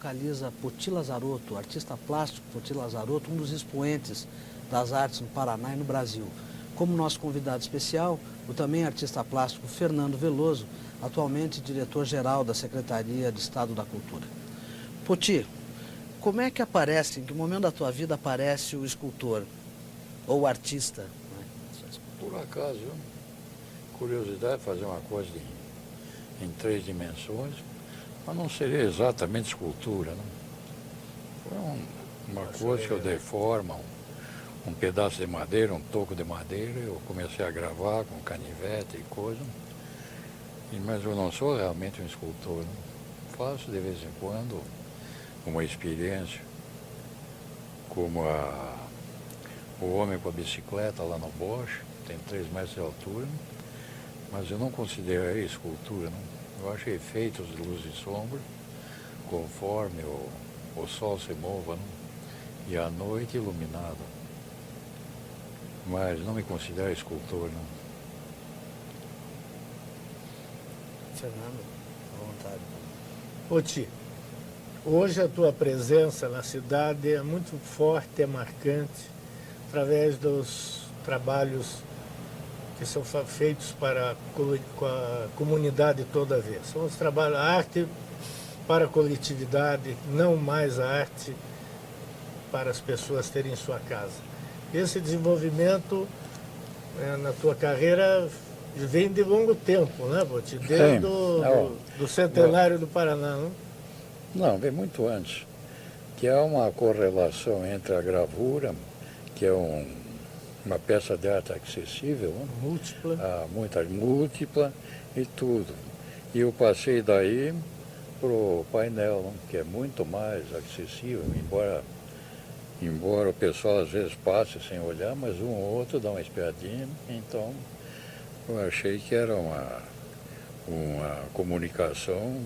Localiza Poti Lazarotto, artista plástico Poti Lazarotto, um dos expoentes das artes no Paraná e no Brasil. Como nosso convidado especial, o também artista plástico Fernando Veloso, atualmente diretor-geral da Secretaria de Estado da Cultura. Poti, como é que aparece, em que momento da tua vida aparece o escultor ou o artista? Por acaso, curiosidade de fazer uma coisa em 3 dimensões, mas não seria exatamente escultura, não. Foi uma coisa que eu dei forma, um pedaço de madeira, um toco de madeira, eu comecei a gravar com canivete e coisa, mas eu não sou realmente um escultor, não. Faço de vez em quando uma experiência, como o homem com a bicicleta lá no Bosch, tem 3 metros de altura, mas eu não consideraria escultura, não. Eu acho efeitos de luz e sombra, conforme o sol se mova, não? E a noite iluminada. Mas não me considero escultor, não. Fernando, à vontade. Poti, hoje a tua presença na cidade é muito forte, é marcante, através dos trabalhos que são feitos para a comunidade toda a vez. São os trabalhos, a arte para a coletividade, não mais a arte para as pessoas terem em sua casa. Esse desenvolvimento na tua carreira vem de longo tempo, né, Poti? Desde do centenário do Paraná, não? Não, vem muito antes. Que há uma correlação entre a gravura, que é uma peça de arte acessível, né? Múltipla. Múltipla e tudo. E eu passei daí para o painel, né? Que é muito mais acessível, embora o pessoal às vezes passe sem olhar, mas um ou outro dá uma espiadinha. Então eu achei que era uma comunicação,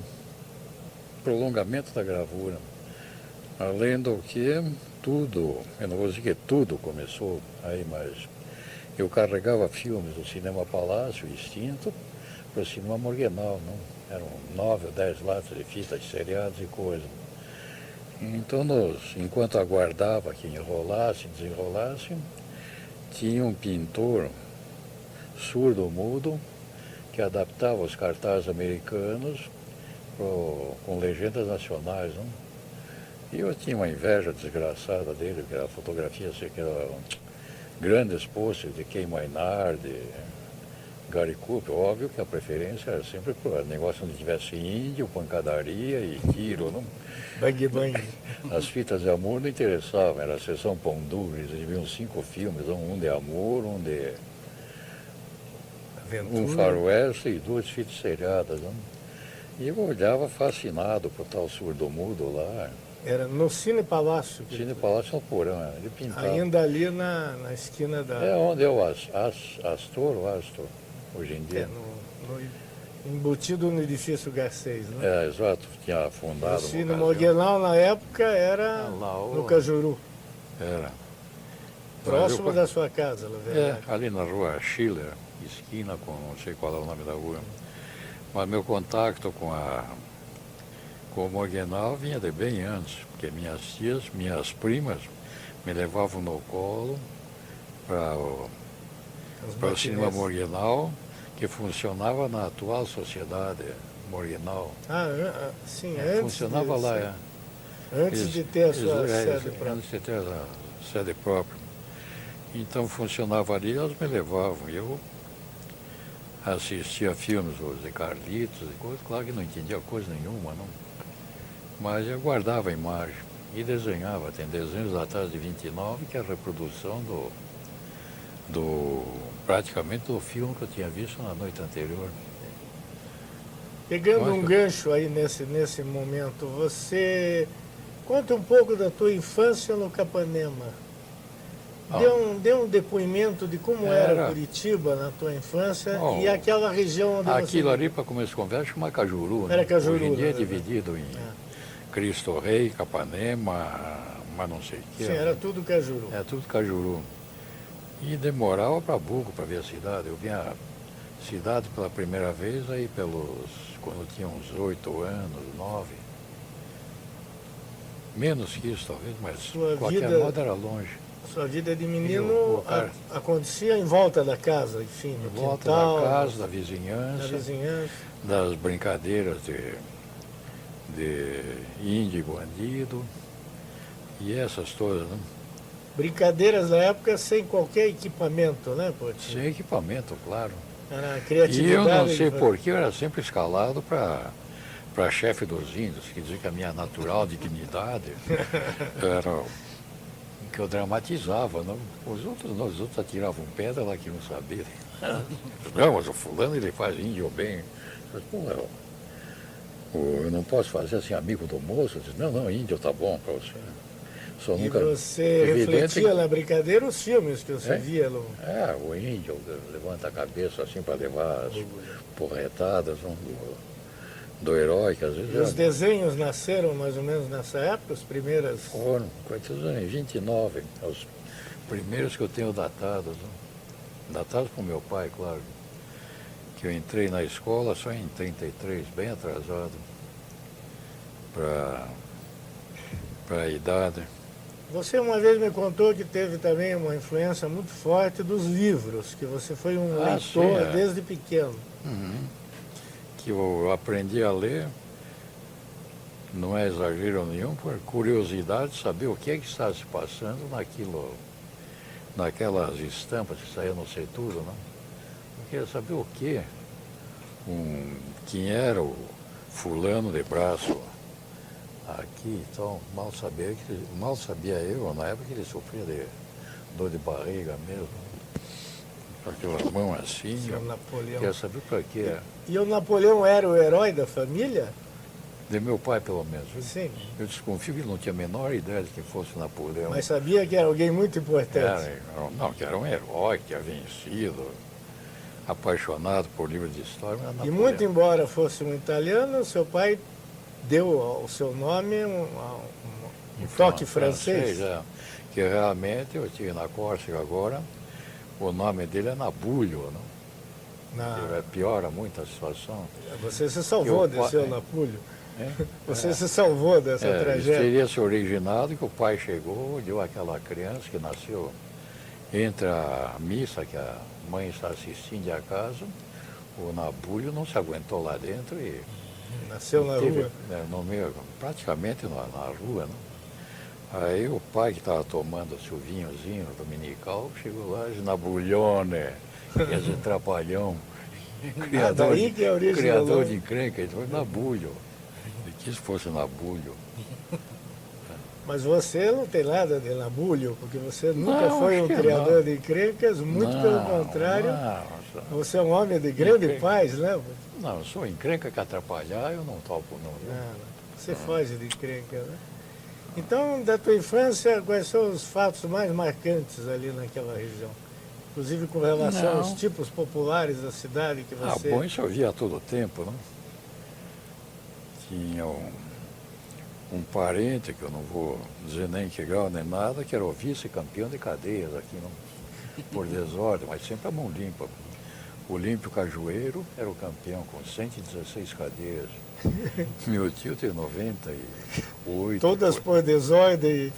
prolongamento da gravura. Além do que tudo, eu não vou dizer que tudo começou aí, mas eu carregava filmes do Cinema Palácio, extinto, para o Cinema Morgenal, não? Eram 9 ou 10 latas de fitas de seriados e coisa. Então, enquanto aguardava que enrolasse, desenrolasse, tinha um pintor surdo-mudo que adaptava os cartazes americanos com legendas nacionais, não? E eu tinha uma inveja desgraçada dele, porque a fotografia, assim, que era grandes pôsteres de Kay Maynard, de Gary Cooper. Óbvio que a preferência era sempre para negócio onde tivesse índio, pancadaria e tiro, não? Bang bang. As fitas de amor não interessavam, era a sessão pão duro, eles viam 5 filmes, um de amor, um faroeste e 2 fitas seriadas, não? E eu olhava fascinado por tal surdo-mudo lá. Era no Cine Palácio. Cine Palácio Alporão, ele pintava. Ainda ali na esquina da... É onde é o Astor, hoje em dia. Embutido no edifício Garcês, né? É, exato, tinha fundado. O Cine Morgenal, na época, era no Cajuru. Era. Próximo da sua casa, na verdade. Ali na rua Schiller, esquina com, não sei qual é o nome da rua. Mas meu contato com o Morgenal vinha de bem antes, porque minhas tias, minhas primas, me levavam no colo para o Cinema Morgenal, que funcionava na atual Sociedade Morgenal. Sim, antes funcionava lá, antes de ter a sua sede própria. Antes de ter a sede própria. Então funcionava ali, elas me levavam. E eu assistia filmes de Carlitos e coisas, claro que não entendia coisa nenhuma, não. Mas eu guardava a imagem e desenhava. Tem desenhos da tarde de 29, que é a reprodução praticamente do filme que eu tinha visto na noite anterior. Pegando um gancho aí nesse momento, você conta um pouco da tua infância no Capanema. Dê um depoimento de como era Curitiba na tua infância e aquela região onde aquilo ali, para começo de conversa, chama Cajuru. Era Cajuru. Hoje em dia é dividido em Cristo Rei, Capanema, mas não sei o que. Sim, era tudo Cajuru. É tudo Cajuru. E demorava para burro para ver a cidade. Eu vinha a cidade pela primeira vez aí quando eu tinha uns 8 anos, 9. Menos que isso, talvez, mas Sua de qualquer vida- modo era longe. Sua vida de menino Eu, cara, acontecia em volta da casa, enfim, no Em volta quintal, da casa, da da vizinhança, vizinhança. das brincadeiras de índio e bandido, e essas todas, né? Brincadeiras da época sem qualquer equipamento, né, Poti? Sem equipamento, claro. Era a E criatividade. eu não sei que- porquê, eu era sempre escalado para chefe dos índios, quer dizer que a minha natural dignidade era o que eu dramatizava. Não? Os outros atiravam pedra lá que não sabiam. Não, mas o fulano ele faz índio bem. Mas, pô, eu não posso fazer assim, amigo do moço. Eu disse, não, índio tá bom para você. Só E nunca... você Evidente refletia que- na brincadeira os filmes que você É? via. O índio levanta a cabeça assim para levar as porretadas do herói, que às vezes E os era- desenhos nasceram mais ou menos nessa época, as primeiras. foram, quantos anos? 29, os primeiros que eu tenho datados. Né? Datados por meu pai, claro. Que eu entrei na escola só em 33, bem atrasado para a idade. Você uma vez me contou que teve também uma influência muito forte dos livros, que você foi um Ah, leitor sim, é. desde pequeno. Que eu aprendi a ler, não é exagero nenhum, por curiosidade de saber o que é que está se passando naquelas estampas que saíam no Setúbal, não? Eu queria saber o que, quem era o fulano de braço aqui, então mal sabia eu, na época que ele sofria de dor de barriga mesmo, com aquela mão assim, Seu eu Napoleão. queria saber para quê. E o Napoleão era o herói da família? De meu pai, pelo menos. Viu? Sim. Eu desconfio que ele não tinha a menor ideia de que fosse Napoleão. Mas sabia que era alguém muito importante. Que era um herói, que tinha vencido, apaixonado por livros de história. Mas E Napoleão. muito embora fosse um italiano, seu pai deu ao seu nome um toque francês. Que realmente eu tive na Córcega agora, o nome dele é Nabulho, não? Piora muito a situação. Você se salvou Eu- de seu Napulho. Né? Você se salvou dessa Isso tragédia. teria se originado que o pai chegou, deu aquela criança que nasceu entre a missa que a mãe está assistindo e a casa, o Nabulho não se aguentou lá dentro e Nasceu na teve, rua. né, no meio, praticamente na rua. Né? Aí o pai que estava tomando seu vinhozinho dominical chegou lá e disse, Nabulhone, quer dizer, trapalhão. daí que é a origem do criador nome. de encrenca, ele falou Nabulho. Ele quis que fosse Nabulho. Mas você não tem nada de Nabulho, porque você nunca Não, foi um acho que criador não. de encrencas, muito Não, pelo contrário. Você é um homem de grande Encrenca. paz, né? Não, eu sou encrenca que atrapalhar, eu não topo não. viu? Você foge de encrenca, né? Então, da tua infância, quais são os fatos mais marcantes ali naquela região? Inclusive com relação Não. aos tipos populares da cidade que você... Bom, isso eu via a todo tempo, não? Tinha um parente, que eu não vou dizer nem que grau nem nada, que era o vice-campeão de cadeias aqui, não? Por desordem, mas sempre a mão limpa. O Olímpio Cajueiro era o campeão com 116 cadeias. Meu tio tem 98. Todas por desordem.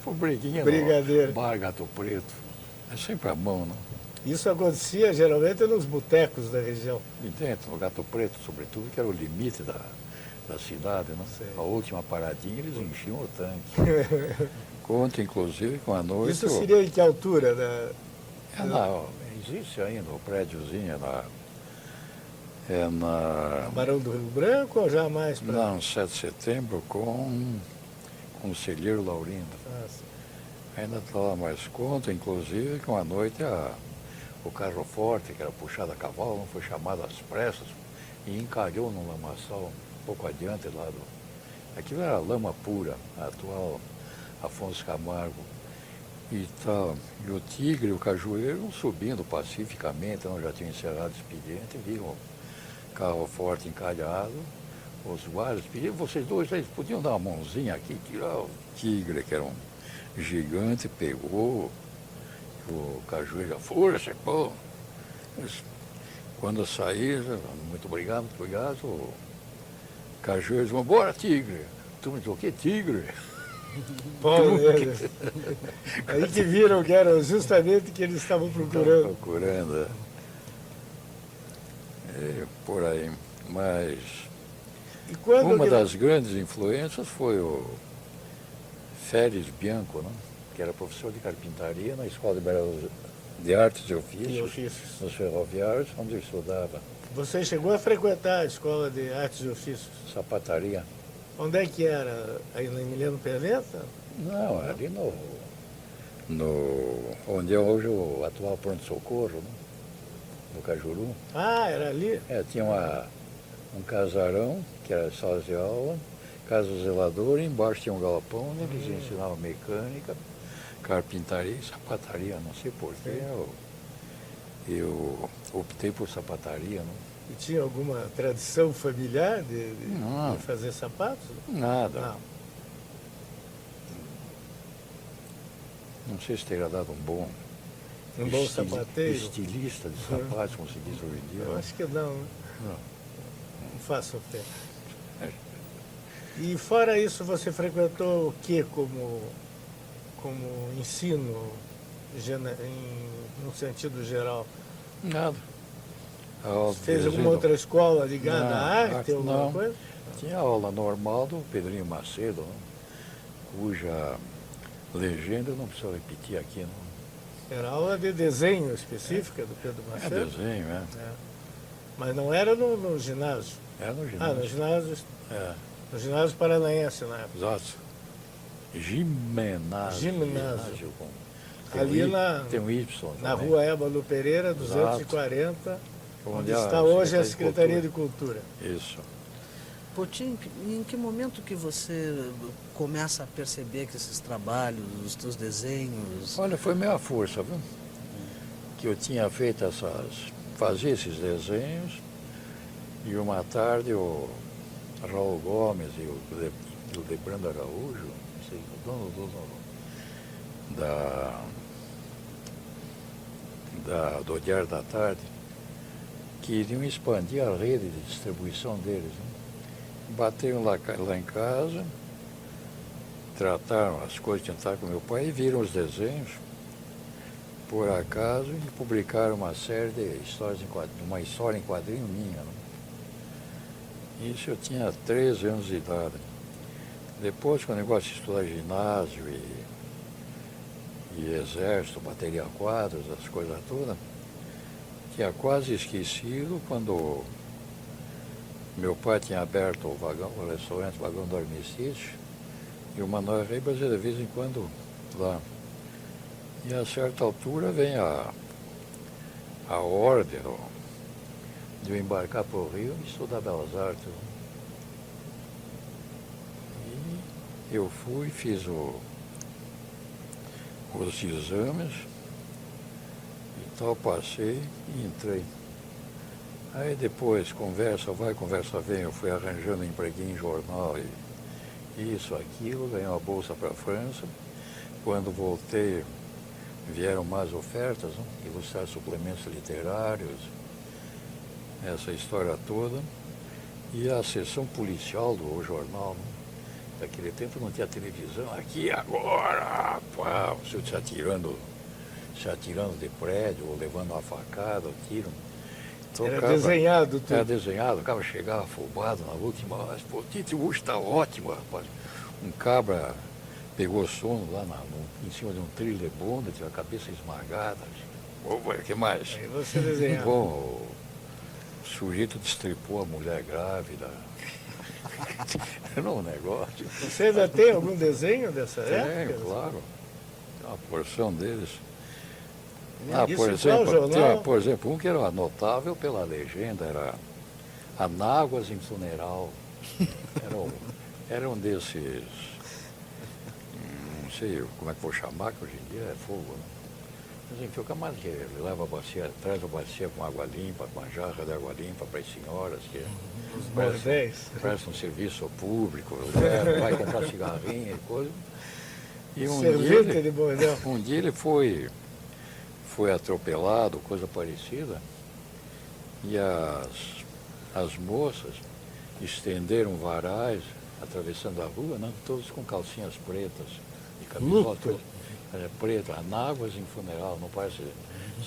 Por briguinha Brigadeiro. no Bar Gato Preto. É sempre a mão, não? Isso acontecia geralmente nos botecos da região. E dentro, no Gato Preto, sobretudo, que era o limite da cidade, não? Sei. A última paradinha, eles enchiam o tanque. Conta, inclusive, com a noite... Isso seria em que altura? Existe ainda o prédiozinho, na Barão do Rio Branco ou já mais para... Não, 7 de setembro, com o conselheiro Laurindo. Ainda está lá, mas conta, inclusive, que uma noite o carro forte, que era puxado a cavalo, não foi chamado às pressas e encalhou num lamaçal um pouco adiante lá do... Aquilo era lama pura, a atual Afonso Camargo. E tal. E o Tigre e o Cajueiro subindo pacificamente, não já tinham encerrado o expediente, viram o carro forte encalhado. Os guardas pediram, vocês dois, eles podiam dar uma mãozinha aqui, tirar o Tigre, que era um gigante, pegou o Cajueiro, já força, pô. Quando saí, muito obrigado, o Cajueiro disse, bora, Tigre. Tu me disse, o que, Tigre? Paulo Neves. Aí que viram que era justamente o que eles estavam procurando. Procurando. Por aí. Mas E quando uma que- das grandes influências foi o Félix Bianco, né? Que era professor de carpintaria na Escola de Artes e E Ofícios, ofícios. nos Ferroviários, onde eu estudava Você chegou a frequentar a Escola de Artes e Ofícios. sapataria. Onde é que era? Aí no Emiliano Perneta? Não, ali onde é hoje o atual pronto-socorro, né? No Cajuru. Ah, era ali? Tinha um casarão, que era sala de aula, casa do zelador, e embaixo tinha um galpão onde eles ensinavam mecânica, carpintaria e sapataria, não sei porquê. Eu optei por sapataria, né? E tinha alguma tradição familiar Não. de fazer sapatos? Nada. Não. Não sei se teria dado um bom Um bom sapateiro? estilista de sapatos, como se diz hoje em dia. Eu né? acho que não, né? Não. Não faço fé. É. E fora isso, você frequentou o que como ensino, no sentido geral? Nada. A aula de Fez desenho alguma outra escola ligada Não, à arte, alguma não. coisa? Tinha aula normal do Pedrinho Macedo, né? Cuja legenda eu não preciso repetir aqui, não. Era aula de desenho específica do Pedro É Macedo? desenho, é. É. Mas não era no ginásio? É no Ah, no ginásio. ginásio paranaense na época. Exato. Gimenásio. Ginásio. Tem Ali um na- Tem um Y Na também. rua Ébano Pereira, 240, onde a está hoje a Secretaria Secretaria de Cultura. Isso. Potim, em que momento que você começa a perceber que esses trabalhos, os teus desenhos... Olha, foi meia força, viu? Que eu tinha feito fazia esses desenhos, e uma tarde o Raul Gomes e o Debrando Araújo, não sei, o dono do Diário da Tarde, queriam expandir a rede de distribuição deles. Né? Bateram lá em casa, trataram as coisas que entraram com meu pai e viram os desenhos, por acaso, e publicaram uma série de histórias em quadrinho, uma história em quadrinho minha. Né? Isso eu tinha 13 anos de idade. Depois, com o negócio de estudar ginásio e exército, bateria quadros, as coisas todas, tinha quase esquecido quando meu pai tinha aberto o restaurante Vagão do Armistício, e o Manuel Ribas ia de vez em quando lá. E a certa altura vem a ordem de eu embarcar para o Rio e estudar Belas Artes. E eu fui, fiz os exames e tal, passei e entrei. Aí depois, conversa vai, conversa vem, eu fui arranjando empreguinho em jornal e isso, aquilo, ganhei uma bolsa para a França. Quando voltei, vieram mais ofertas, né? Ilustrar suplementos literários, essa história toda. E a sessão policial do jornal, né? Naquele tempo não tinha televisão, aqui agora, pá, você se atirando de prédio, ou levando uma facada, tiro. Então, Era desenhado tudo. Era desenhado, o cabra chegava afobado na última, mas, pô, Tito, hoje está ótimo, rapaz. Um cabra pegou sono lá em cima de um trilho de bunda, tinha a cabeça esmagada. O que mais? Aí você desenhava. Bom, o sujeito destripou a mulher grávida. Era um negócio. Você ainda tem algum desenho dessa Tenho, época? claro. Tem uma porção deles. Isso Por em qual exemplo, jornal? por exemplo, um que era notável pela legenda, era Anáguas em Funeral. Era um desses, não sei como é que vou chamar, que hoje em dia é fogo, né? Mas enfim, o camarada que leva a bacia, traz a bacia com água limpa, com uma jarra de água limpa para as senhoras que Os bordéis. prestam serviço público, vai comprar cigarrinha e coisa. E Servente de bordel. um dia ele foi atropelado, coisa parecida, e as moças estenderam varais atravessando a rua, né? Todos com calcinhas pretas, de camisola Luto. preta, anáguas em funeral, não parece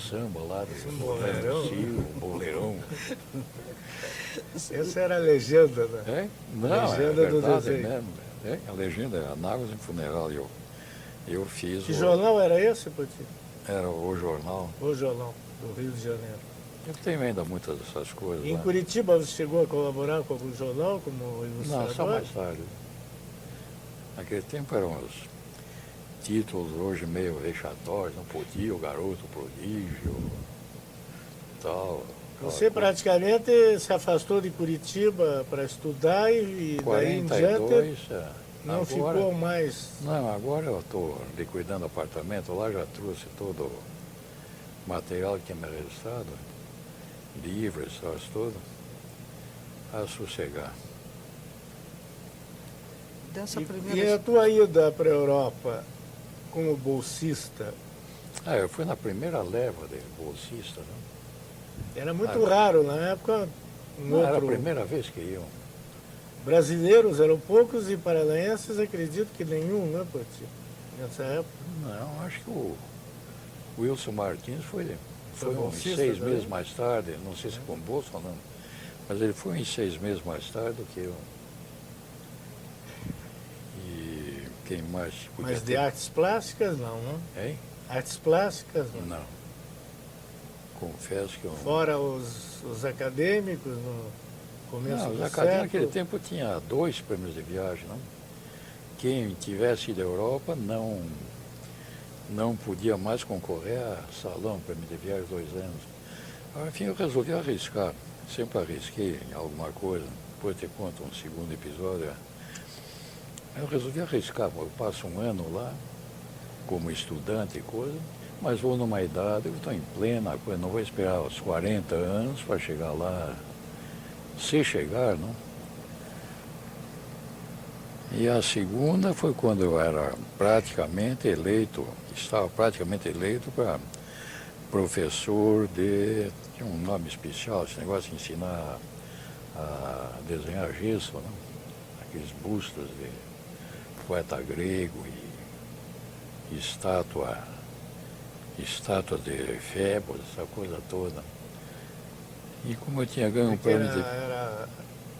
samba lá do Boleirão. Sil, boleirão. Essa era a legenda, né? É? Não, Legenda é do verdade desenho. mesmo. É, a legenda é anáguas em funeral. Eu fiz Que jornal era esse, Poti? era o jornal. O jornal do Rio de Janeiro. Eu tenho ainda muitas dessas coisas. E em lá. Curitiba você chegou a colaborar com algum jornal como ilustrador? Não, só mais tarde. Naquele tempo eram os títulos hoje meio vexatórios, não podia, o garoto prodígio, tal. Você praticamente se afastou de Curitiba para estudar e daí em diante 42, não agora, ficou mais. Não, agora eu estou liquidando apartamento, lá já trouxe todo o material que tinha me registrado, livros, essas tudo, a sossegar. Dessa E primeira... a tua ida para a Europa como bolsista Eu fui na primeira leva de bolsista, né? era muito raro na época. Não, era a primeira vez que iam. Brasileiros eram poucos e paranaenses acredito que nenhum, né, Poti? Nessa época. Não, acho que o Wilson Martins foi uns bolsista 6 também? meses mais tarde, não sei se com bolsa ou não, mas ele foi uns 6 meses mais tarde do que eu. E quem mais podia Mas de ter? artes plásticas não, né? Hein? Artes plásticas não. Não. Confesso que eu... Fora os acadêmicos no começo Não, do os acadêmicos naquele século. tempo tinha 2 prêmios de viagem, não? Quem tivesse ido à Europa não podia mais concorrer a salão, prêmio de viagem 2 anos. Enfim, eu resolvi arriscar. Sempre arrisquei em alguma coisa. Depois te conto um segundo episódio. Eu resolvi arriscar. Eu passo um ano lá, como estudante e coisa, mas vou numa idade, eu estou em plena coisa, não vou esperar os 40 anos para chegar lá, se chegar, não? E a segunda foi quando eu era praticamente eleito, estava praticamente eleito para professor de... Tinha um nome especial, esse negócio de ensinar a desenhar gesso, né? Aqueles bustos de poeta grego e estátua de Fébos, essa coisa toda. E como eu tinha ganho um Porque prêmio de era,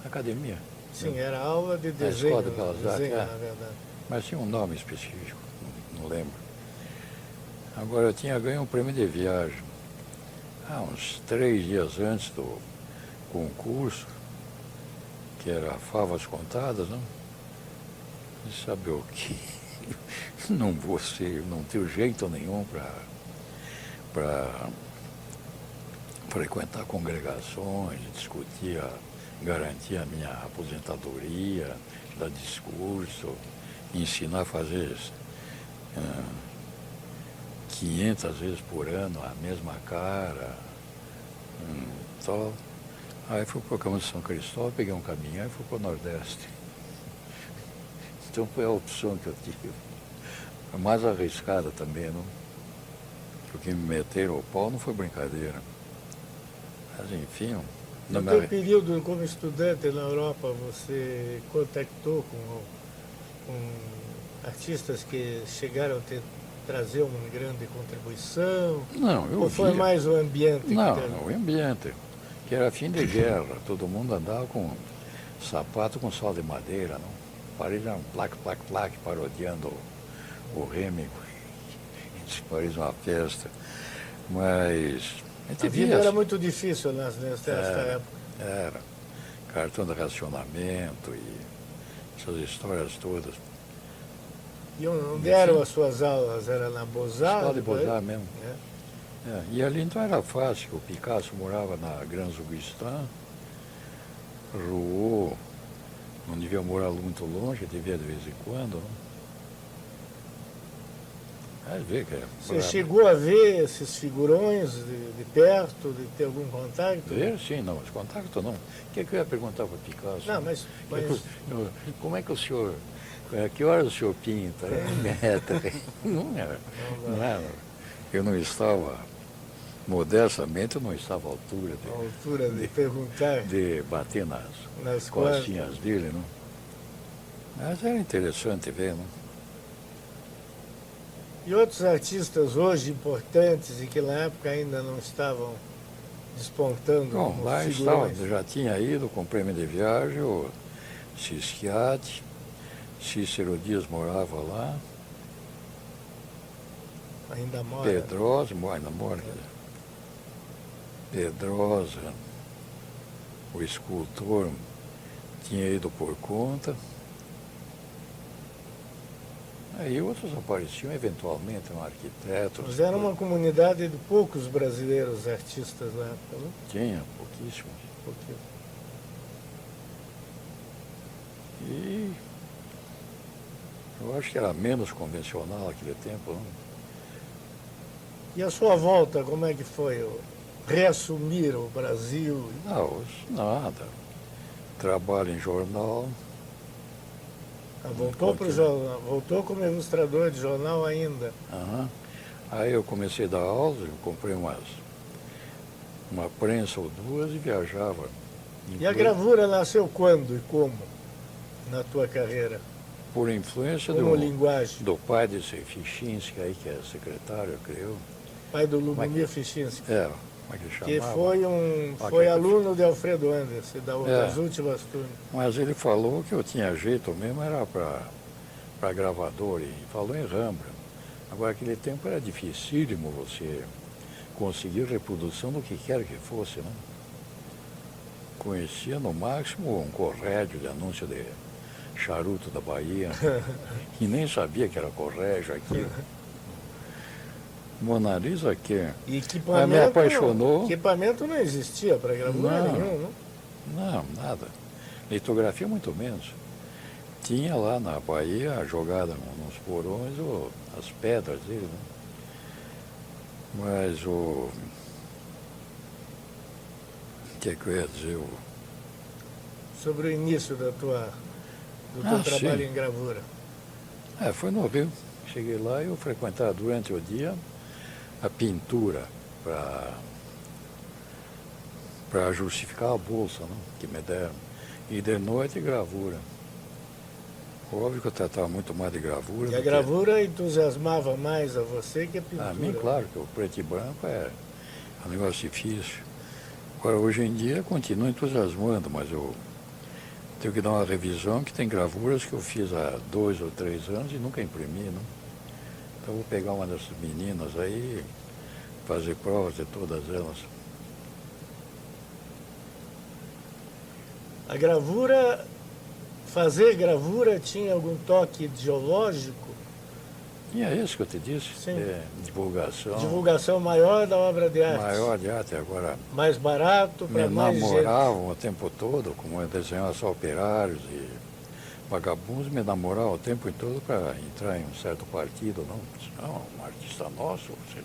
academia, sim, era aula de na desenho, Escola de Belas Artes, desenho, é. na verdade. Mas tinha um nome específico, não lembro. Agora eu tinha ganho um prêmio de viagem. Uns 3 dias antes do concurso, que era Favas Contadas, não? E sabe o que? Não tenho jeito nenhum para frequentar congregações, discutir, garantir a minha aposentadoria, dar discurso, ensinar a fazer 500 vezes por ano a mesma cara, tal. Aí fui para o Campo de São Cristóvão, peguei um caminhão e fui para o Nordeste. Então foi a opção que eu tive. Foi mais arriscada também, não? Porque me meteram o pau não foi brincadeira. Mas enfim, No teu período como estudante na Europa, você contactou com artistas que chegaram a trazer uma grande contribuição? não, eu Ou foi via. mais o ambiente? Não, que teve? o ambiente, que era fim de guerra, todo mundo andava com sapato com sol de madeira, não? Paris era um plaque, plaque, plaque, parodiando o Rêmico. Paris uma festa. Mas a gente A vida via. era muito difícil nessa época. Era. Cartão de racionamento e essas histórias todas. E onde eram as suas aulas? Era na Beaux-Arts? Escola de Beaux-Arts mesmo. É. E ali então era fácil. O Picasso morava na Grande Augustin, Rouault, não devia morar muito longe, devia de vez em quando. Não? Aí vê que Você chegou a ver esses figurões de perto, de ter algum contato? Ver, sim, não, mas contato não. O que eu ia perguntar para o Picasso? Não, mas Como é que o senhor... Que horas o senhor pinta? Não era. Não era. Eu não estava... Modestamente, eu não estava à altura a altura de perguntar de bater nas nas costinhas dele, não? Mas era interessante ver, né? E outros artistas hoje importantes e que na época ainda não estavam despontando Bom, como lá figurões? estava, já tinha ido com o prêmio de viagem, o Cischiati, Cícero Dias morava lá, Ainda mora? Pedrosa, ainda mora, quer dizer, Pedrosa, o escultor, tinha ido por conta. Aí outros apareciam eventualmente, um arquiteto. Mas era uma comunidade de poucos brasileiros artistas na época, não? Tinha, pouquíssimos. Porque E eu acho que era menos convencional naquele tempo, não? E a sua volta, como é que foi? Reassumir o Brasil? Não, nada. Trabalho em jornal. Voltou para o jornal, voltou como ilustrador de jornal ainda. Aham. Aí eu comecei a dar aulas, eu comprei uma prensa ou duas e viajava. E a gravura nasceu quando e como na tua carreira? Por influência Como linguagem? do pai desse Fichinski aí, que é secretário, criou. Pai do Lubomir Fichinski. Como é que ele chamava? Que foi aluno de Alfredo Anderson, das últimas turmas. Mas ele falou que eu tinha jeito mesmo, era para gravador, e falou em Rembrandt. Agora, aquele tempo era dificílimo você conseguir reprodução do que quer que fosse, né? Conhecia no máximo um corrédio de anúncio de charuto da Bahia, e nem sabia que era corrégio aquilo. Mona Lisa que E equipamento, me apaixonou. Equipamento não existia para gravura nenhum, não? Não, nada. Litografia muito menos. Tinha lá na Bahia, jogada nos porões, as pedras dele, né? Mas o que é que eu ia dizer? Sobre o início do teu trabalho em gravura. Foi no Rio. Cheguei lá e eu frequentava durante o dia a pintura para justificar a bolsa, né, que me deram. E de noite gravura. Óbvio que eu tratava muito mais de gravura. E a gravura entusiasmava mais a você que a pintura? A mim, claro, que o preto e branco é um negócio difícil. Agora, hoje em dia, continua entusiasmando, mas eu tenho que dar uma revisão, que tem gravuras que eu fiz há 2 ou 3 anos e nunca imprimi, né? Então, vou pegar uma dessas meninas aí, fazer provas de todas elas. A gravura, fazer gravura tinha algum toque ideológico? Tinha isso que eu te disse, Sim. Divulgação. Divulgação maior da obra de arte. Maior de arte, agora. Mais barato para mais gente. Me namoravam o tempo todo, como eu desenhava só operários e vagabundos, me namoravam o tempo todo para entrar em um certo partido. Não, um artista nosso, você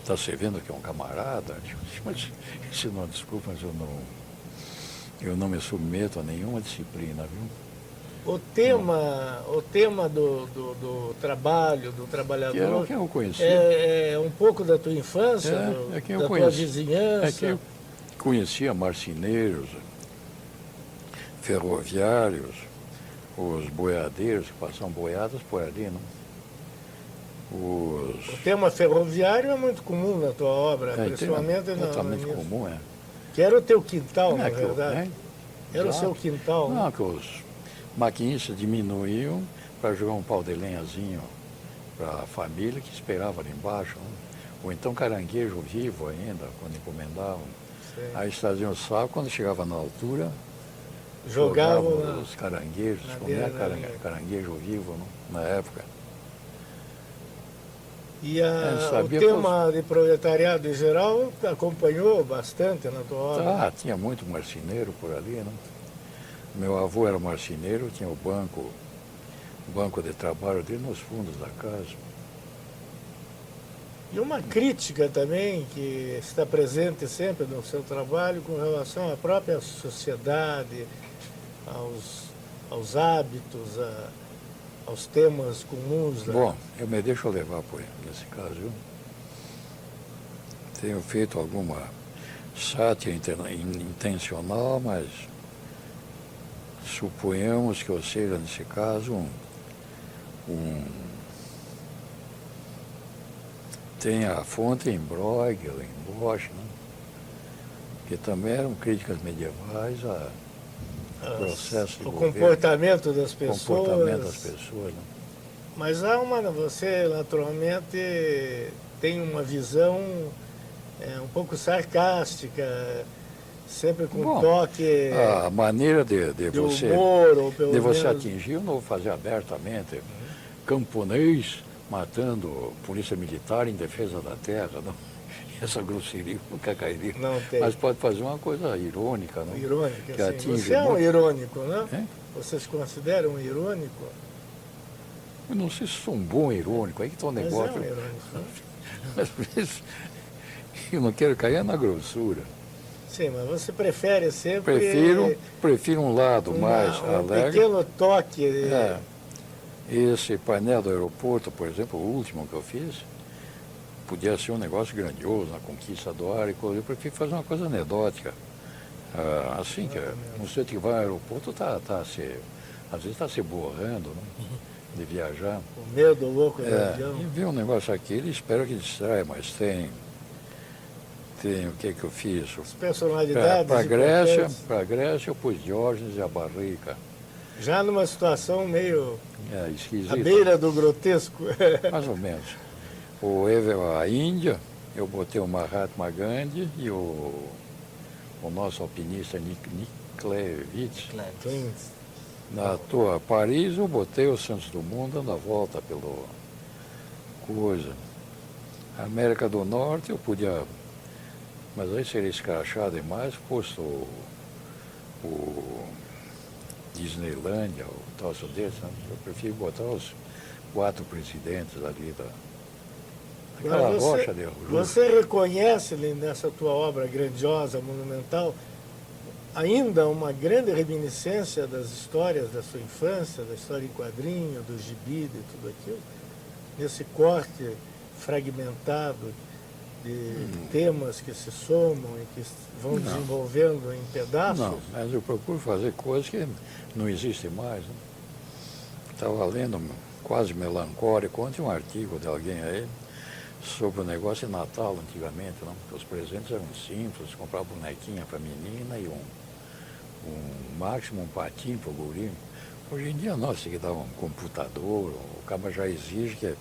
está servindo que é um camarada. Mas, se não, desculpa, mas eu não me submeto a nenhuma disciplina, viu? O tema do trabalho, do trabalhador, que era quem eu conhecia. É um pouco da tua infância, da tua vizinhança? É que eu conhecia marceneiros, ferroviários, os boiadeiros que passam boiadas por ali, não? O tema ferroviário é muito comum na tua obra, principalmente totalmente comum, Que era o teu quintal, na verdade. Era o seu quintal. Não, que os maquinistas diminuíam para jogar um pau de lenhazinho para a família que esperava ali embaixo, né? Ou então caranguejo vivo ainda, quando encomendavam. Sim. Aí eles traziam o saco, quando chegava na altura, jogavam os caranguejos, comia caranguejo vivo, né? Na época. E o tema de proletariado em geral acompanhou bastante na tua obra? Tinha muito marceneiro por ali, né? Meu avô era marceneiro, tinha o banco de trabalho dele nos fundos da casa. E uma crítica também que está presente sempre no seu trabalho com relação à própria sociedade, aos hábitos, aos temas comuns. Bom, eu me deixo levar por nesse caso, viu? Tenho feito alguma sátira intencional, mas suponhamos que eu seja, nesse caso, tem a fonte em Bruegel, em Bosch, né? Que também eram críticas medievais ao processo de o governo, comportamento das pessoas. comportamento das pessoas. Né? Mas você naturalmente tem uma visão um pouco sarcástica, sempre com Bom, toque a maneira de de você, humor, ou pelo de você menos... atingir, eu não vou fazer abertamente, camponês matando polícia militar em defesa da terra, não. Essa grosseria nunca cairia. Não tem. Mas pode fazer uma coisa irônica, não? Irônica, Que sim. atinge Você é um muito. irônico, né? É? Você se considera um irônico? Eu não sei se sou um bom irônico, aí que está o Mas negócio. é um irônico, né? Às vezes, eu não quero cair na grossura. Sim, mas você prefere sempre... Prefiro um lado mais um alegre. pequeno toque. É. Esse painel do aeroporto, por exemplo, o último que eu fiz, podia ser um negócio grandioso, na conquista do ar e coisa. Eu prefiro fazer uma coisa anedótica. Assim, que no centro que vai ao aeroporto, às vezes está se borrando, né, de viajar. O medo louco do avião. E ver um negócio aqui, ele espera que distraia, mas tem o que eu fiz? As personalidades Para importantes. a Grécia eu pus Diógenes e a Barrica. Já numa situação meio Esquisita. à beira do grotesco. Mais ou menos. A Índia, eu botei o Mahatma Gandhi e o nosso alpinista Niklevich. Na tua Paris, eu botei o Santos Dumont dando a volta pelo coisa. América do Norte, eu podia, mas aí seria escrachado demais, posto o Disneylândia, o troço desse, né? Eu prefiro botar os 4 presidentes ali daquela rocha de Rio. Você reconhece nessa tua obra grandiosa, monumental, ainda uma grande reminiscência das histórias da sua infância, da história em quadrinho, do gibi, de tudo aquilo? Nesse corte fragmentado de temas que se somam e que vão desenvolvendo em pedaços? Não, mas eu procuro fazer coisas que não existem mais. Né? Estava lendo, quase melancólico, ontem um artigo de alguém aí sobre o negócio de Natal antigamente, não? Porque os presentes eram simples, comprava bonequinha para a menina e máximo um patinho para o guri. Hoje em dia não, você tem que dar um computador, o cara já exige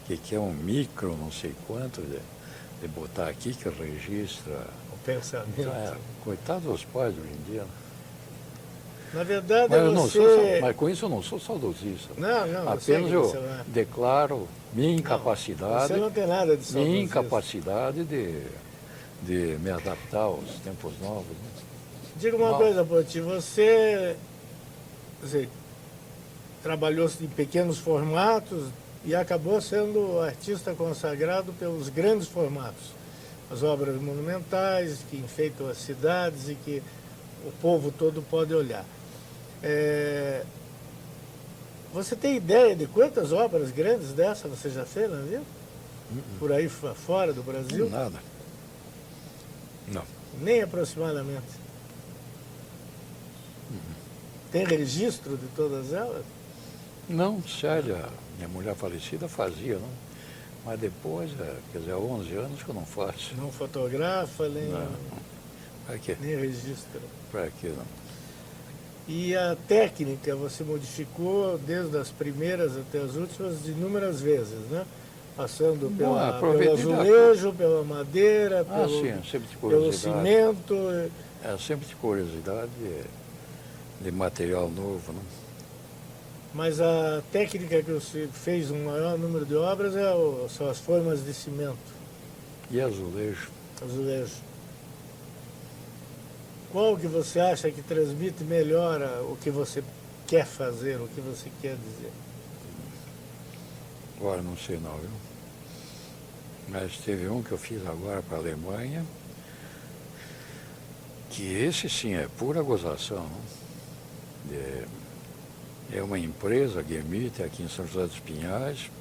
que quer um micro, não sei quanto, de botar aqui que registra. O pensamento. Coitado dos pais hoje em dia. Né? Na verdade, mas com isso eu não sou saudosista. Não, apenas eu declaro minha incapacidade. Você não tem nada de saudosista. Minha incapacidade de me adaptar aos tempos novos. Né? Diga uma coisa, Poti, você trabalhou em pequenos formatos e acabou sendo artista consagrado pelos grandes formatos. As obras monumentais que enfeitam as cidades e que o povo todo pode olhar. Você tem ideia de quantas obras grandes dessa você já fez na vida? Por aí fora do Brasil? Nada. Não. Nem aproximadamente. Tem registro de todas elas? Não, Célia, minha mulher falecida, fazia, não? Mas depois, quer dizer, há 11 anos que eu não faço. Não fotografa, nem, Não. Para quê? nem registra. Para quê, não? E a técnica você modificou desde as primeiras até as últimas inúmeras vezes, né? Passando pelo azulejo, pela madeira, sempre de pelo curiosidade. cimento. Sempre de curiosidade de material novo, né? Mas a técnica que você fez um maior número de obras são as formas de cimento. E azulejo. Azulejo. Qual que você acha que transmite melhor o que você quer fazer, o que você quer dizer? Agora não sei não, viu? Mas teve um que eu fiz agora para a Alemanha, que esse sim é pura gozação, né? É uma empresa, Gemite, aqui em São José dos Pinhais,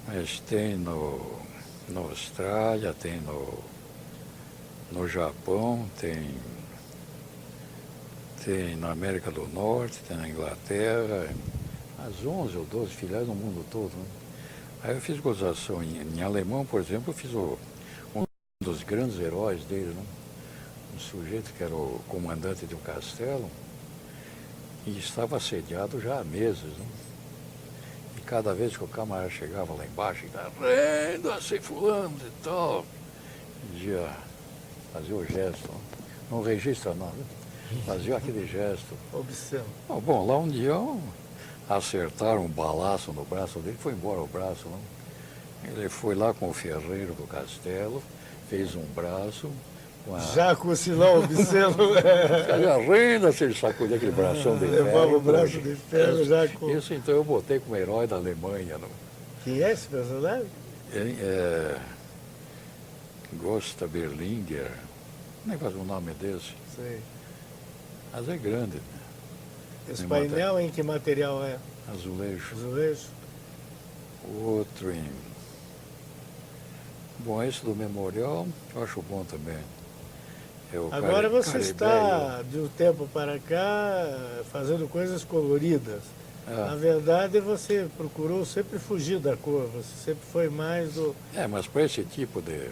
mas tem na Austrália, tem no Japão, tem tem na América do Norte, tem na Inglaterra, as 11 ou 12 filiais no mundo todo. Né? Aí eu fiz gozação em alemão, por exemplo, eu fiz um dos grandes heróis dele, né? Um sujeito que era o comandante de um castelo e estava assediado já há meses. Né? E cada vez que o camarada chegava lá embaixo, ele estava renda-se fulano e tal, dizia, fazia o gesto, né? Não registra nada, fazia aquele gesto. Obsceno. Bom, lá um dia acertaram um balaço no braço dele, foi embora o braço. Não? Ele foi lá com o ferreiro do castelo, fez um braço. Já com o sinal obsceno. Cadê a renda se ele sacudiu aquele bração de ferro? Levava o braço de ferro já com... Isso então eu botei como herói da Alemanha. Não? Quem é esse personagem? Gustav Berlinger, não é o nome desse, Sei. mas é grande. Né? Esse painel em que material é? Azulejo. Azulejo? Outro em... Bom, esse do memorial eu acho bom também. Agora você está, de um tempo para cá, fazendo coisas coloridas. Na verdade, você procurou sempre fugir da cor, você sempre foi mais do... mas para esse tipo de...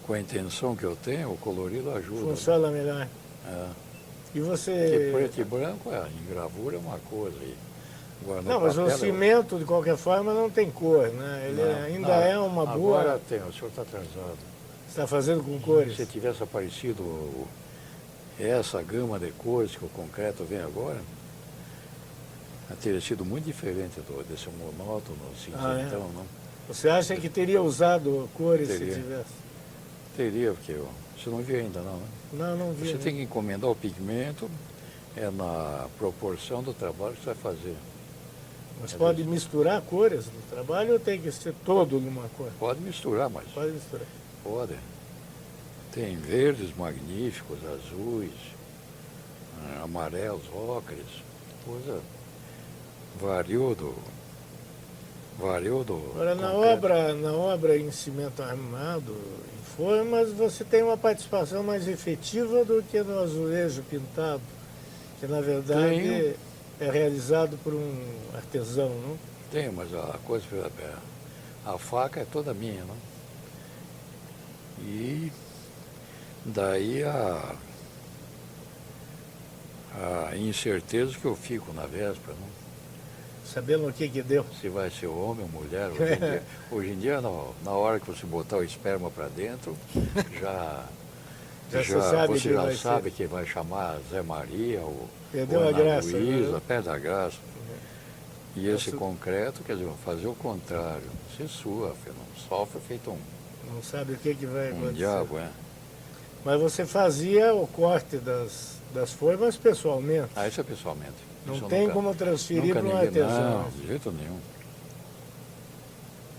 Com a intenção que eu tenho, o colorido ajuda. Funciona melhor. E você... Porque preto e branco, em gravura é uma coisa. Agora, não, mas o cimento, de qualquer forma, não tem cor, né? Ele ainda é uma boa... Agora tem, o senhor está atrasado. Você está fazendo com cores? Se tivesse aparecido essa gama de cores que o concreto vem agora, teria sido muito diferente desse monótono, cinzentão, não? Você acha que teria usado cores se tivesse? Teria, porque você não viu ainda não, né? Não vi. Você tem que encomendar o pigmento, na proporção do trabalho que você vai fazer. Mas pode misturar cores no trabalho ou tem que ser todo numa cor? Pode misturar, mas... Pode misturar. Pode. Tem verdes magníficos, azuis, amarelos, ocres, coisa... Variou do Agora, na obra em cimento armado, em formas, você tem uma participação mais efetiva do que no azulejo pintado, que na verdade é realizado por um artesão, não? Tem, mas a coisa, a faca é toda minha, não? E daí a incerteza que eu fico na véspera, não? Sabendo o que deu. Se vai ser homem ou mulher. Hoje em dia, na hora que você botar o esperma para dentro, você já sabe que vai chamar Zé Maria ou Ana Luísa, perde a graça. E esse concreto, quer dizer, fazer o contrário. Você sua, não sofre feito não sabe o que vai acontecer. Diabo, Mas você fazia o corte das formas pessoalmente? Isso é pessoalmente. Não tem como transferir para um artesão. Não, de jeito nenhum.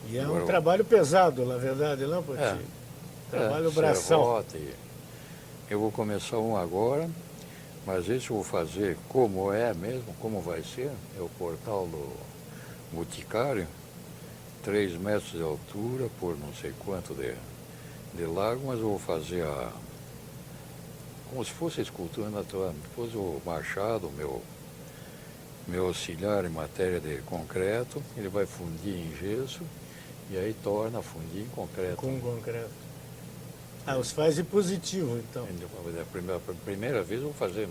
E é um trabalho pesado, na verdade, não, Poti? Trabalho braçal. Eu vou começar um agora, mas esse eu vou fazer como é mesmo, como vai ser. É o portal do Boticário, 3 metros de altura por não sei quanto de largo, mas eu vou fazer como se fosse a escultura natural. Depois o machado, meu auxiliar em matéria de concreto, ele vai fundir em gesso e aí torna a fundir em concreto. Com concreto. Você faz em positivo, então. A primeira vez eu vou fazer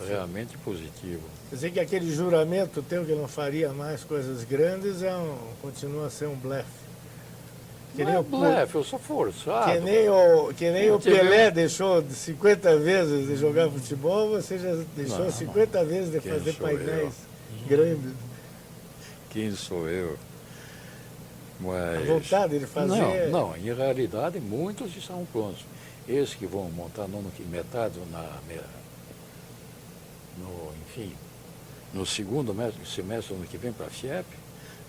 realmente positivo. Quer dizer que aquele juramento teu que não faria mais coisas grandes continua a ser um blefe. Eu sou forçado. Que nem o Pelé deixou 50 vezes de jogar futebol, você já deixou 50 vezes de fazer painéis grandes. Quem sou eu? Mas... A vontade de fazer... Não, em realidade muitos estão prontos. Esses que vão montar metade no segundo semestre do ano que vem para a FIEP,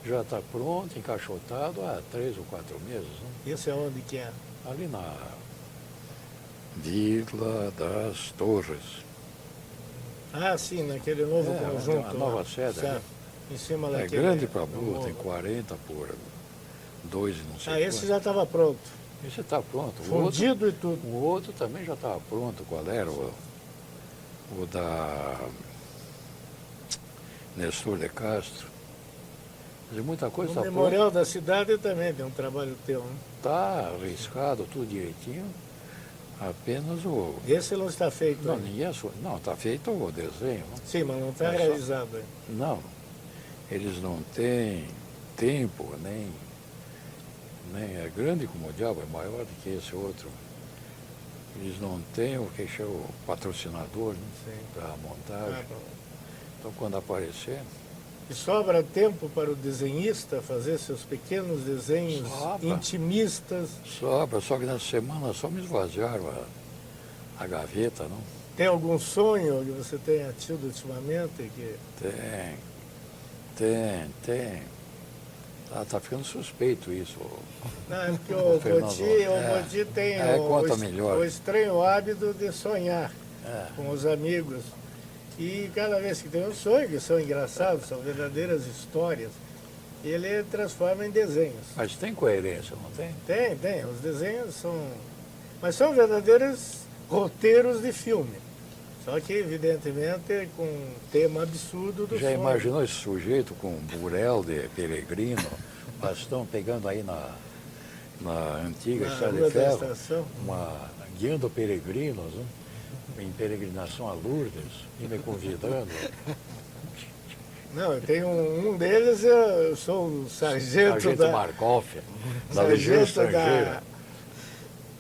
já está pronto, encaixotado há 3 ou 4 meses. Né? Isso é onde que é? Ali na Vila das Torres. Sim, naquele novo conjunto. A nova sede. Né? Em cima daquele... É grande para burro, tem 40 por 2 e não sei quanto. Esse já estava pronto. Esse está pronto. Fundido e tudo. O outro também já estava pronto. Qual era? o da Nestor de Castro. Quer dizer, muita coisa O está pronta. Memorial da Cidade também tem um trabalho teu, né? Está arriscado, tudo direitinho. Apenas o... Esse não está feito Não, ainda. ninguém... Não, está feito o desenho. Não? Sim, mas não está É só- realizado ainda. Não, eles não têm tempo, nem é grande como o diabo, é maior do que esse outro. Eles não têm o que chama o patrocinador, né, Sim. para a montagem. Ah, bom. Então, quando aparecer, E sobra tempo para o desenhista fazer seus pequenos desenhos Sobra. intimistas. sobra. Só que nessa semana só me esvaziaram a gaveta, não? Tem algum sonho que você tenha tido ultimamente? Que... Tem. Tá ficando suspeito isso. Não, é porque O o Fernando, Moti tem conta melhor. o estranho hábito de sonhar É. com os amigos. E cada vez que tem um sonho, que são engraçados, são verdadeiras histórias, ele transforma em desenhos. Mas tem coerência, não tem? Tem. Os desenhos são... Mas são verdadeiros roteiros de filme. Só que, evidentemente, com um tema absurdo do Já sonho. imaginou esse sujeito com um burel de peregrino, bastão pegando aí na antiga Na Estrada Rua de da Ferro, Estação? guiando peregrinos, né, em peregrinação a Lourdes, e me convidando. Não, eu tenho um deles, eu sou o sargento da... Markov, da Legião Estrangeira.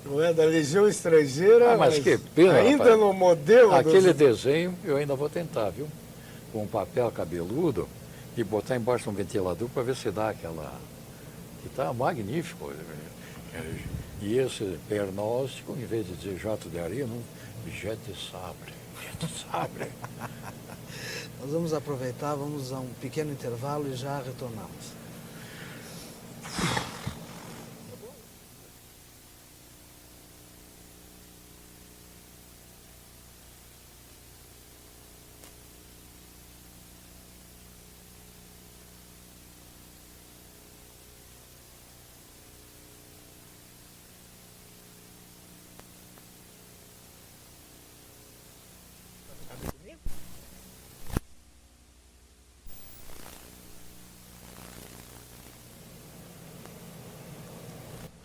Não é da Legião Estrangeira, Ah, mas que pena, ainda rapaz. no modelo Aquele dos... desenho eu ainda vou tentar, viu? Com um papel cabeludo e botar embaixo de um ventilador para ver se dá aquela... Que está magnífico. E esse pernóstico, em vez de dizer jato de areia, não, jet de sabre. Jet de sabre. Nós vamos aproveitar, vamos a um pequeno intervalo e já retornamos.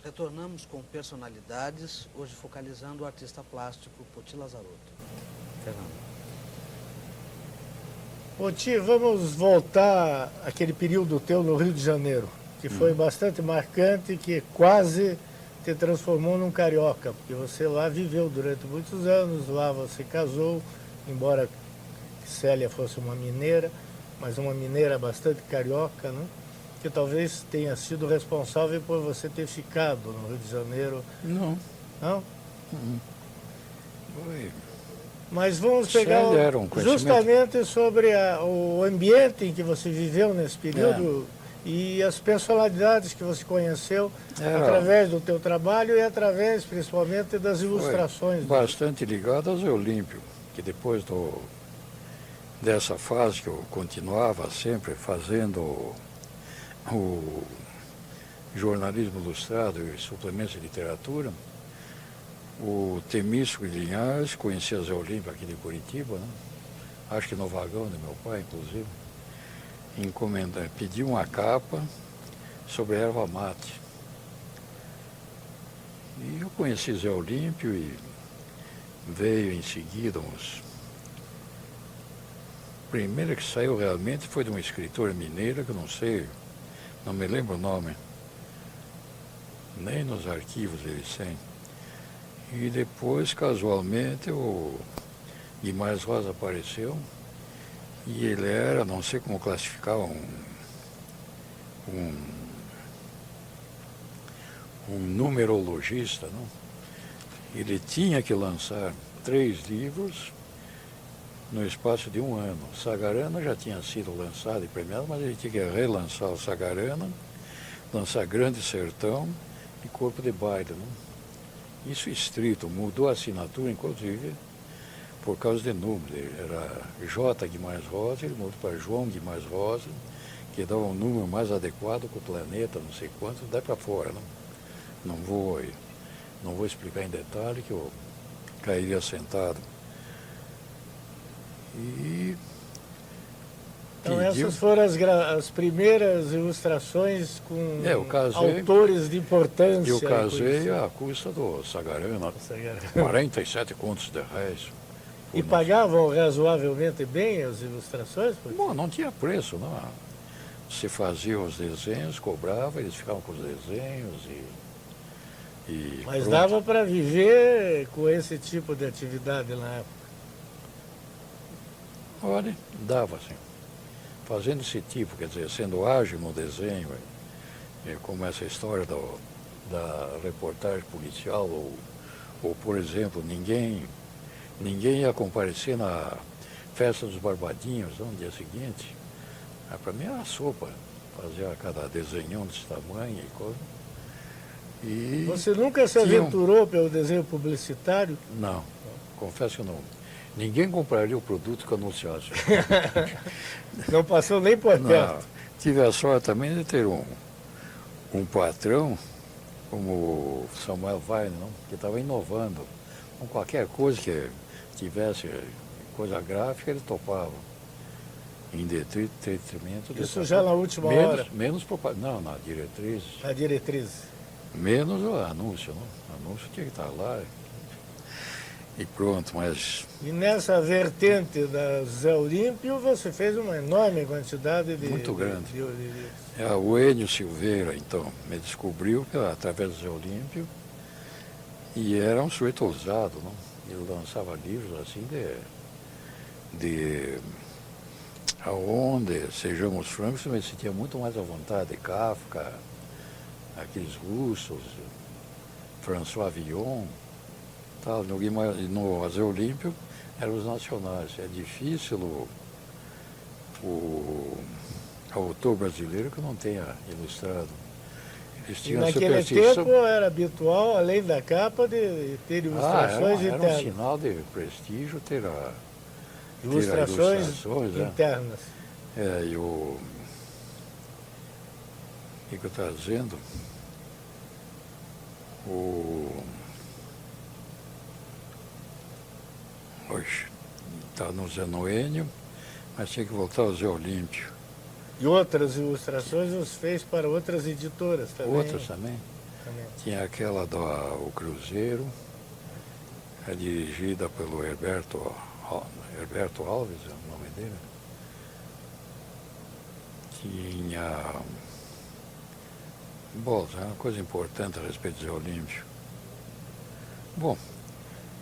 Retornamos com personalidades, hoje focalizando o artista plástico Poti Lazarotto. Fernando. Poti, vamos voltar àquele período teu no Rio de Janeiro, que foi bastante marcante, que quase te transformou num carioca, porque você lá viveu durante muitos anos, lá você casou, embora Célia fosse uma mineira, mas uma mineira bastante carioca, né? Que talvez tenha sido responsável por você ter ficado no Rio de Janeiro. Não. Não? Foi. Mas vamos pegar Célia era um conhecimento. justamente sobre o ambiente em que você viveu nesse período e as personalidades que você conheceu através do teu trabalho e através principalmente das ilustrações. Foi bastante ligado aos Olímpio, que depois dessa fase que eu continuava sempre fazendo o jornalismo ilustrado e suplementos de literatura, o Temístico de Linhares conhecia Zé Olímpio aqui de Curitiba, né? Acho que no vagão do meu pai, inclusive, pediu uma capa sobre erva mate. E eu conheci Zé Olímpio e veio em seguida uns... A primeira que saiu realmente foi de uma escritora mineira, que eu não sei, não me lembro o nome, nem nos arquivos eles têm. E depois, casualmente, o Guimarães Rosa apareceu e ele era, não sei como classificar, um numerologista, não? Ele tinha que lançar 3 livros no espaço de um ano. Sagarana já tinha sido lançado e premiado, mas ele tinha que relançar o Sagarana, lançar Grande Sertão e Corpo de Baile. Não? Isso estrito, mudou a assinatura, inclusive, por causa de número. Era J. Guimarães Rosa, ele mudou para João Guimarães Rosa, que dava um número mais adequado com o planeta, não sei quanto, daí para fora. Não vou explicar em detalhe, que eu cairia sentado. E Então pediu. essas foram as primeiras ilustrações com Eu casei- autores de importância. Eu casei conhecidos. à custa do Sagarana, Essa galera. 47 contos de réis. E pagavam razoavelmente bem as ilustrações? Bom, não tinha preço, não. Se fazia os desenhos, cobrava, eles ficavam com os desenhos e Mas pronto. dava para viver com esse tipo de atividade na época. Olha, dava sim. Fazendo esse tipo, quer dizer, sendo ágil no desenho, como essa história da reportagem policial, ou, por exemplo, ninguém ia comparecer na festa dos Barbadinhos no dia seguinte. Para mim era sopa, fazia cada desenhão desse tamanho e coisa. E Você nunca se tinha aventurou pelo desenho publicitário? Não, confesso que não. Ninguém compraria o produto que eu anunciasse. Não passou nem por Não, perto. tive a sorte também de ter um patrão como o Samuel Weiner, não? Que estava inovando. Com qualquer coisa que tivesse coisa gráfica, ele topava. Em detrimento Isso já na última hora, Menos propaganda. Não, na diretriz. a diretriz. Menos o anúncio, não? O anúncio tinha que estar lá. E pronto, mas E nessa vertente da Zé Olímpio, você fez uma enorme quantidade de... Muito grande. de- o Enio Silveira, então, me descobriu através do Zé Olímpio e era um sujeito ousado, não? Ele lançava livros assim de aonde, sejamos francos, eu me sentia muito mais à vontade de Kafka, aqueles russos, François Villon, tal, no Zé Olímpio eram os nacionais. É difícil o autor brasileiro que não tenha ilustrado. Eles E tinham a naquele superstição. tempo era habitual, além da capa, de ter ilustrações era um internas. sinal de prestígio ter Ilustrações né? internas. E o que eu estava dizendo? Hoje, está no Zé Noênio, mas tinha que voltar ao Zé Olímpio. E outras ilustrações os fez para outras editoras também. Outras também. Também. Tinha aquela do O Cruzeiro, dirigida pelo Herberto Alves, é o nome dele. Tinha... Bom, é uma coisa importante a respeito do Zé Olímpio. Bom,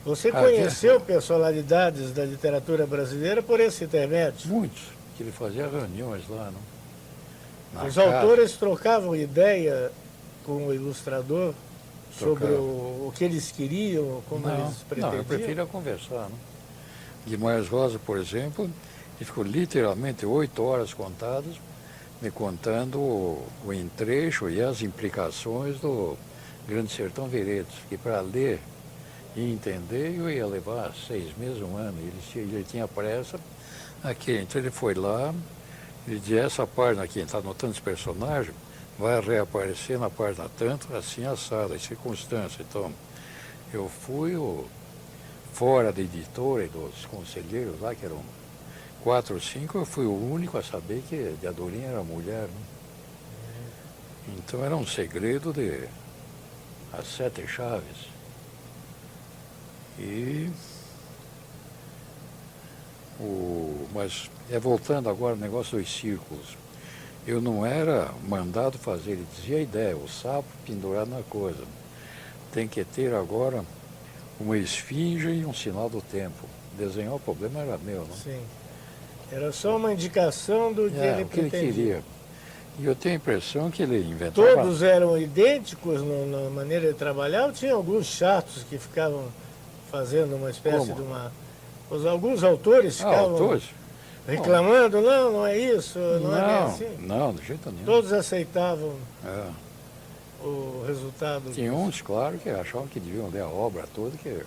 Você conheceu personalidades da literatura brasileira por esse intermédio? muitos, que ele fazia reuniões lá, não? Os autores trocavam ideia com o ilustrador sobre o que eles queriam, como eles pretendiam? Não, eu prefiro conversar, não? Guimarães Rosa, por exemplo, ele ficou literalmente 8 horas contadas, me contando o entrecho e as implicações do Grande Sertão Veredas, que para ler e entender eu ia levar 6 meses, 1 ano, ele tinha pressa. Então ele foi lá, ele dizia, essa página aqui, está anotando esse personagem, vai reaparecer na página tanto, assim assada, em circunstância. Então, eu fui fora da editora e dos conselheiros lá, que eram 4 ou 5, eu fui o único a saber que a Dorinha era mulher. Né? Então era um segredo de as 7 chaves. Mas voltando agora ao negócio dos círculos. Eu não era mandado fazer, ele dizia a ideia, o sapo pendurado na coisa. Tem que ter agora uma esfinge e um sinal do tempo. Desenhar o problema era meu, não? Sim. Era só uma indicação do que ele O que ele pretendia. queria. E eu tenho a impressão que ele inventava... Todos eram idênticos na maneira de trabalhar ou tinha alguns chatos que ficavam fazendo uma espécie Como? de uma... Alguns autores ficavam autores? reclamando, não é isso, não é bem assim. Não, de jeito nenhum. Todos aceitavam É. o resultado. Tinha uns, claro, que achavam que deviam ler a obra toda, que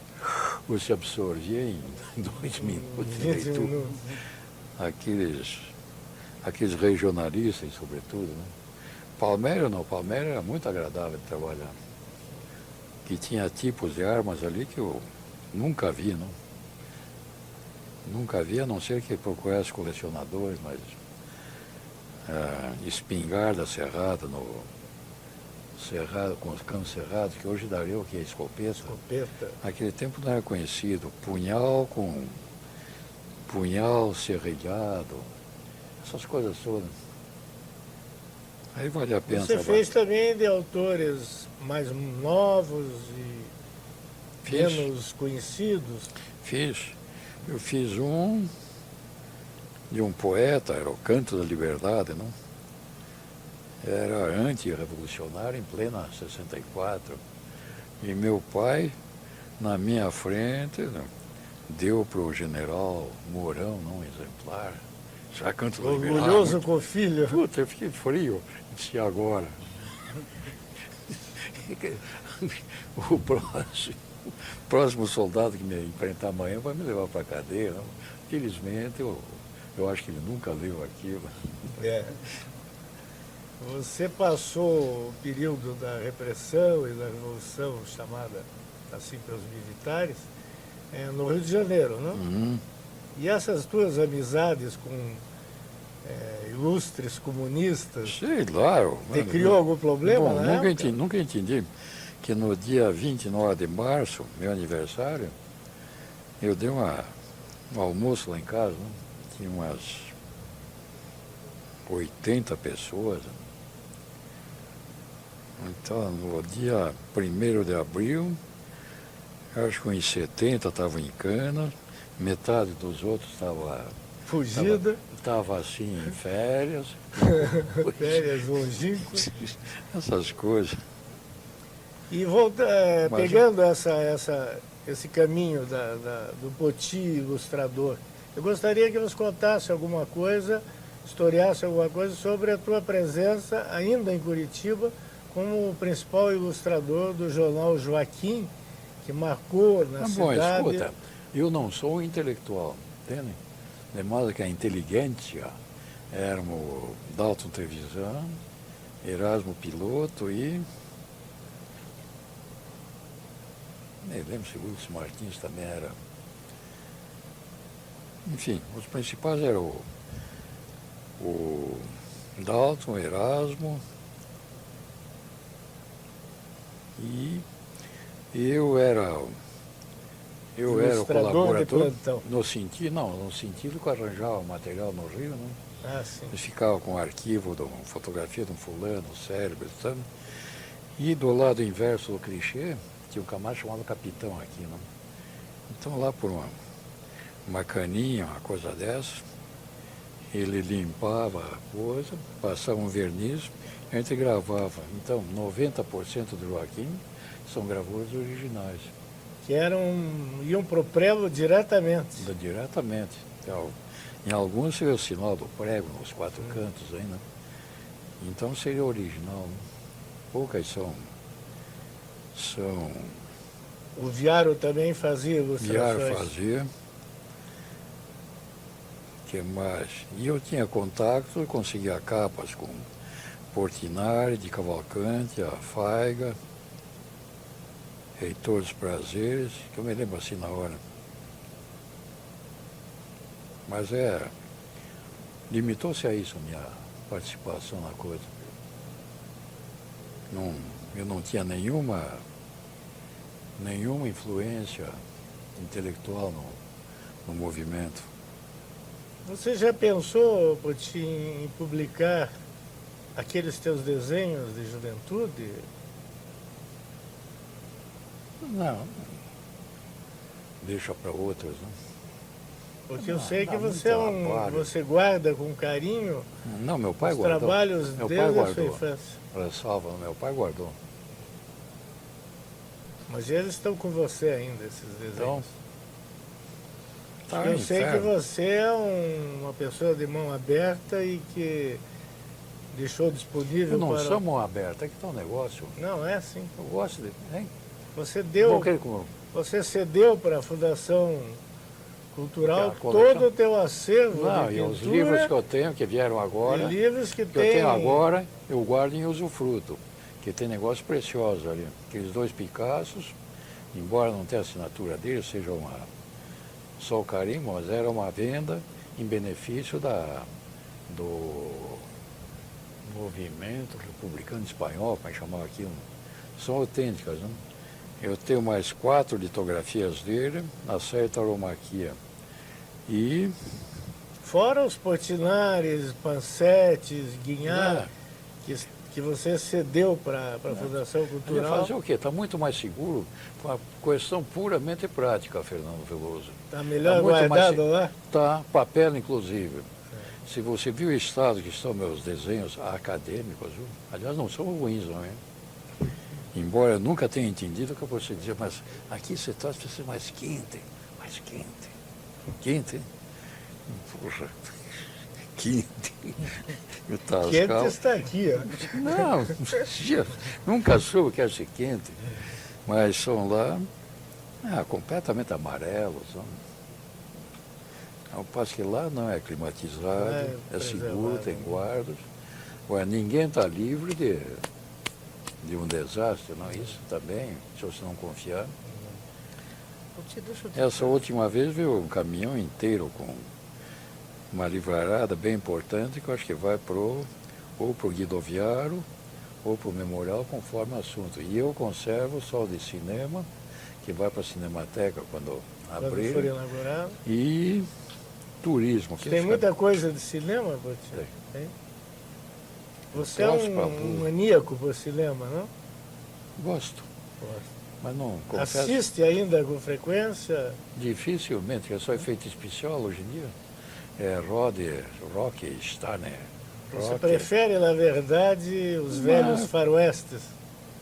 você absorvia em 2 minutos de 20 leitura. minutos. Aqueles regionalistas, sobretudo, né? Palmério não, Palmério era muito agradável de trabalhar. Que tinha tipos de armas ali que eu nunca vi, não? Nunca vi, a não ser que procurasse colecionadores, mas espingarda cerrada, cerrado, com os canos cerrados, que hoje daria o que? Escopeta. Escopeta. Naquele tempo não era conhecido. Punhal com punhal serrilhado, essas coisas todas. Aí vale a pena Você trabalhar. fez também de autores mais novos e menos conhecidos? Fiz. Eu fiz um de um poeta, era o Canto da Liberdade, não? Era antirrevolucionário em plena 64. E meu pai, na minha frente, deu para o general Mourão, um exemplar. Já Canto da Liberdade. Orgulhoso com o filho. Puta, eu fiquei frio. Disse, agora? O próximo soldado que me enfrentar amanhã vai me levar para a cadeia. Não? Felizmente, eu acho que ele nunca leu aquilo. É. Você passou o período da repressão e da revolução, chamada assim pelos militares, no Rio de Janeiro, não? Uhum. E essas tuas amizades com ilustres comunistas, Sei lá. te criou algum problema Bom, na época? nunca entendi que no dia 29 de março, meu aniversário, eu dei um almoço lá em casa, né? Tinha umas 80 pessoas. Então, no dia 1º de abril, acho que uns 70 estavam em cana, metade dos outros estava Fugida, assim em férias. férias longínquas. Essas coisas. E Mas pegando esse caminho do Poti ilustrador, eu gostaria que você contasse alguma coisa, historiasse alguma coisa sobre a tua presença ainda em Curitiba como o principal ilustrador do jornal Joaquim, que marcou na cidade. Bom, escuta, eu não sou um intelectual, entende? De modo que a inteligência era o Dalton Trevisan, Erasmo Piloto e... nem lembro se o Wilson Martins também era... Enfim, os principais eram o Dalton, Erasmo e eu era o Ilustrador colaborador de plantão. no sentido que eu arranjava material no Rio, né? Ah, sim. Eu ficava com o arquivo de uma fotografia de um fulano, cérebro, sabe? E do lado inverso do clichê, tinha um camarada chamado Capitão aqui, né? Então lá por uma caninha, uma coisa dessa, ele limpava a coisa, passava um verniz, a gente gravava. Então, 90% do Joaquim são gravures originais. Que iam para o prego diretamente. Diretamente. Então, em alguns seria o sinal do prego, nos 4 cantos aí, né? Então seria original. Né? Poucas são. O Viaro também fazia ilustrações. Viaro fazia. Que mais? E eu tinha contato, conseguia capas com Portinari, de Cavalcante, a Faiga, Heitor dos Prazeres, que eu me lembro assim na hora. Mas limitou-se a isso a minha participação na coisa. Eu não tinha nenhuma influência intelectual no movimento. Você já pensou, Poti, em publicar aqueles teus desenhos de juventude? Não. Deixa para outras, né? Porque eu sei que dá muito você você guarda com carinho Não, meu pai os guardou. trabalhos Meu pai desde a sua guardou. infância. Para salva, meu pai guardou. Mas eles estão com você ainda, esses desenhos. Então, tá eu no sei que inferno. você é uma pessoa de mão aberta e que deixou disponível Eu não para... sou mão aberta, é que tá um negócio. Não, é assim. Eu gosto de. Hein? Você Você cedeu para a Fundação Cultural A coleção? todo o teu acervo Não, de e os pintura livros que eu tenho, que vieram agora, e livros que que eu tem... tenho agora, eu guardo em usufruto, que tem negócios preciosos ali. Aqueles 2 Picassos, embora não tenha a assinatura dele, só o carimbo, mas era uma venda em benefício do movimento republicano espanhol, como é que chamava aquilo. São autênticas, né? Eu tenho mais 4 litografias dele, na série Tauromaquia. E... Fora os Portinares, Pansetes, Guinhar, É. que você cedeu para a Fundação Ia Cultural. fazer o quê? Está muito mais seguro, uma questão puramente prática, Fernando Veloso. Está melhor Tá muito mais guardado lá? Tá, papel inclusive. Se você viu o estado que estão meus desenhos acadêmicos, viu? Aliás, não são ruins, não é? Embora eu nunca tenha entendido o que você dizia, mas aqui você traz para ser mais quente, mais quente. Quente? Puxa, quente. E o Tascal... Quente está aqui, ó. Não, nunca soube que era ser quente, mas são lá completamente amarelos. Ao passo que lá não é climatizado, é seguro, tem guardas. Ué, ninguém está livre de um desastre, não? Isso também, se você não confiar. Essa última vez veio um caminhão inteiro com uma livrarada bem importante que eu acho que vai ou para o Guidoviário ou para o Memorial, conforme o assunto. E eu conservo só o de cinema, que vai para a Cinemateca quando abrir. For inaugurado. E turismo. Tem muita coisa de cinema, Botinho? Tem. Você é um maníaco por cinema, não? Gosto. Gosto. Mas não confesso. Assiste ainda com frequência? Dificilmente, que é só efeito especial hoje em dia. É Rock, Starner. Você prefere, na verdade, os velhos faroestes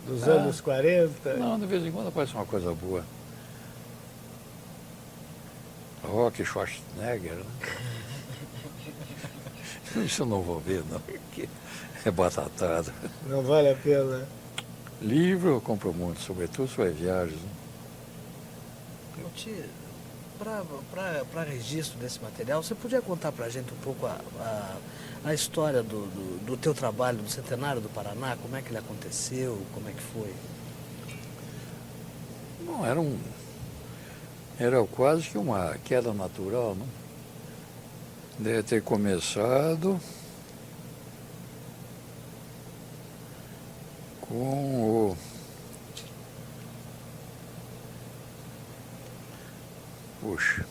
dos anos 40? Não, de vez em quando aparece uma coisa boa. Rock Schwarzenegger, né? Isso eu não vou ver, não, porque é batatada. Não vale a pena. Livro eu compro muito, sobretudo sobre viagens. Né? Para registro desse material, você podia contar para a gente um pouco a história do teu trabalho no Centenário do Paraná? Como é que ele aconteceu? Como é que foi? Não, era quase que uma queda natural, não? Deve ter começado com o... Puxa,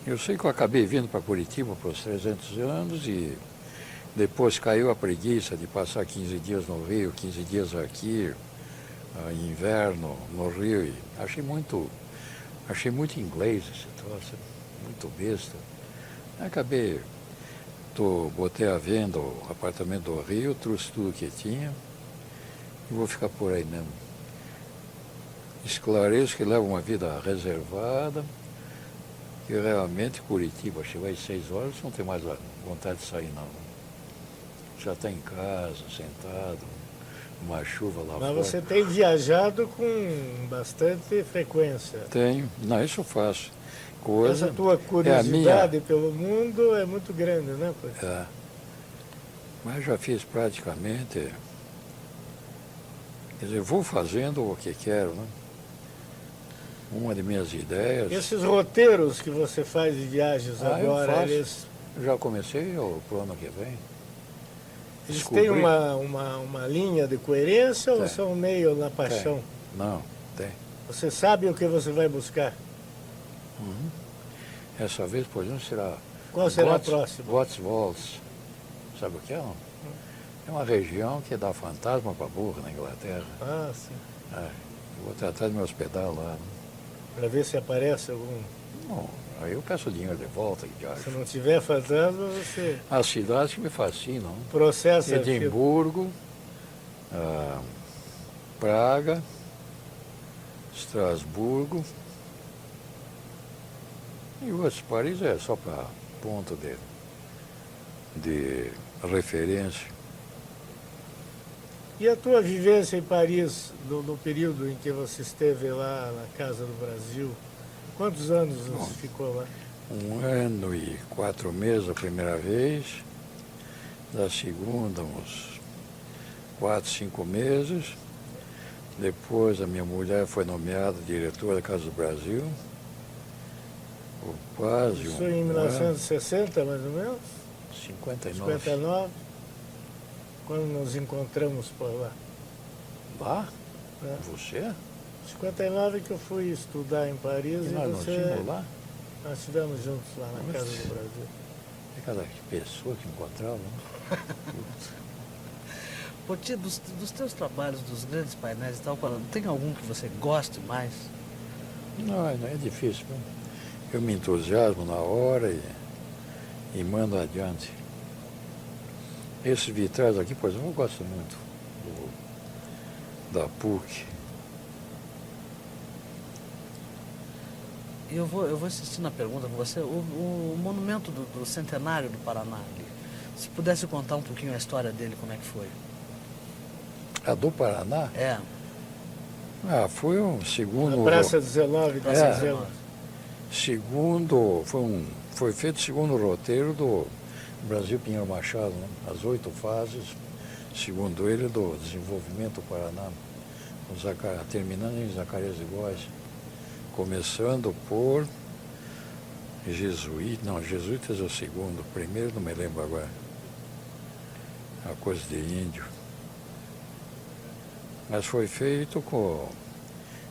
eu sei que eu acabei vindo para Curitiba para os 300 anos e depois caiu a preguiça de passar 15 dias no Rio, 15 dias aqui, inverno no Rio. E achei muito inglês esse troço, muito besta. Acabei, botei à venda o apartamento do Rio, trouxe tudo que tinha e vou ficar por aí mesmo. Esclareço que levo uma vida reservada, que realmente Curitiba, chegou às 6 horas, não tem mais vontade de sair não. Já está em casa, sentado, uma chuva lá fora. Mas você tem viajado com bastante frequência. Tenho, não, isso eu faço. Essa tua curiosidade pelo mundo é muito grande, né? É, mas já fiz praticamente, quer dizer, vou fazendo o que quero, né? Uma de minhas ideias... Esses roteiros que você faz de viagens agora, eles... Já comecei pro ano que vem. Eles têm uma linha de coerência ou são meio na paixão? Não, tem. Você sabe o que você vai buscar? Uhum. Essa vez, por exemplo, será... Qual será a próxima? Cotswolds. Sabe o que é? Não? É uma região que dá fantasma para burro na Inglaterra. Ah, sim. Vou tratar de me hospedar lá. Né? Para ver se aparece algum... Não, aí eu peço dinheiro de volta. Se não tiver fantasma, você... As cidades que me fascinam. Processa... Edimburgo, Praga, Estrasburgo e outros. Paris é só para ponto de referência. E a tua vivência em Paris, no período em que você esteve lá na Casa do Brasil, quantos anos você ficou lá? 1 ano e 4 meses a primeira vez, da segunda uns 4, 5 meses. Depois a minha mulher foi nomeada diretora da Casa do Brasil. Quase Isso em 1960, mais ou menos? 59. 59, quando nos encontramos por lá. Lá? Né? Você? 59 que eu fui estudar em Paris E e nós não você... tínhamos lá? Nós estivemos juntos lá na Nossa. Casa do Brasil. É cada pessoa que encontrava, né? Poti, dos teus trabalhos, dos grandes painéis e tal, tem algum que você goste mais? Não, não é difícil. Né? Eu me entusiasmo na hora e mando adiante. Esses vitrais aqui, por exemplo, eu gosto muito da PUC. E eu vou insistir na pergunta com você. O monumento do centenário do Paraná, ali, se pudesse contar um pouquinho a história dele, como é que foi? A do Paraná? É. Foi um segundo... Na Praça 19 da É. Cisema. Foi feito segundo o roteiro do Brasil Pinheiro Machado, né? As 8 fases, segundo ele, do desenvolvimento do Paraná, terminando em Zacarias de Góes, começando por Jesuítas é o segundo, o primeiro não me lembro agora, uma coisa de índio. Mas foi feito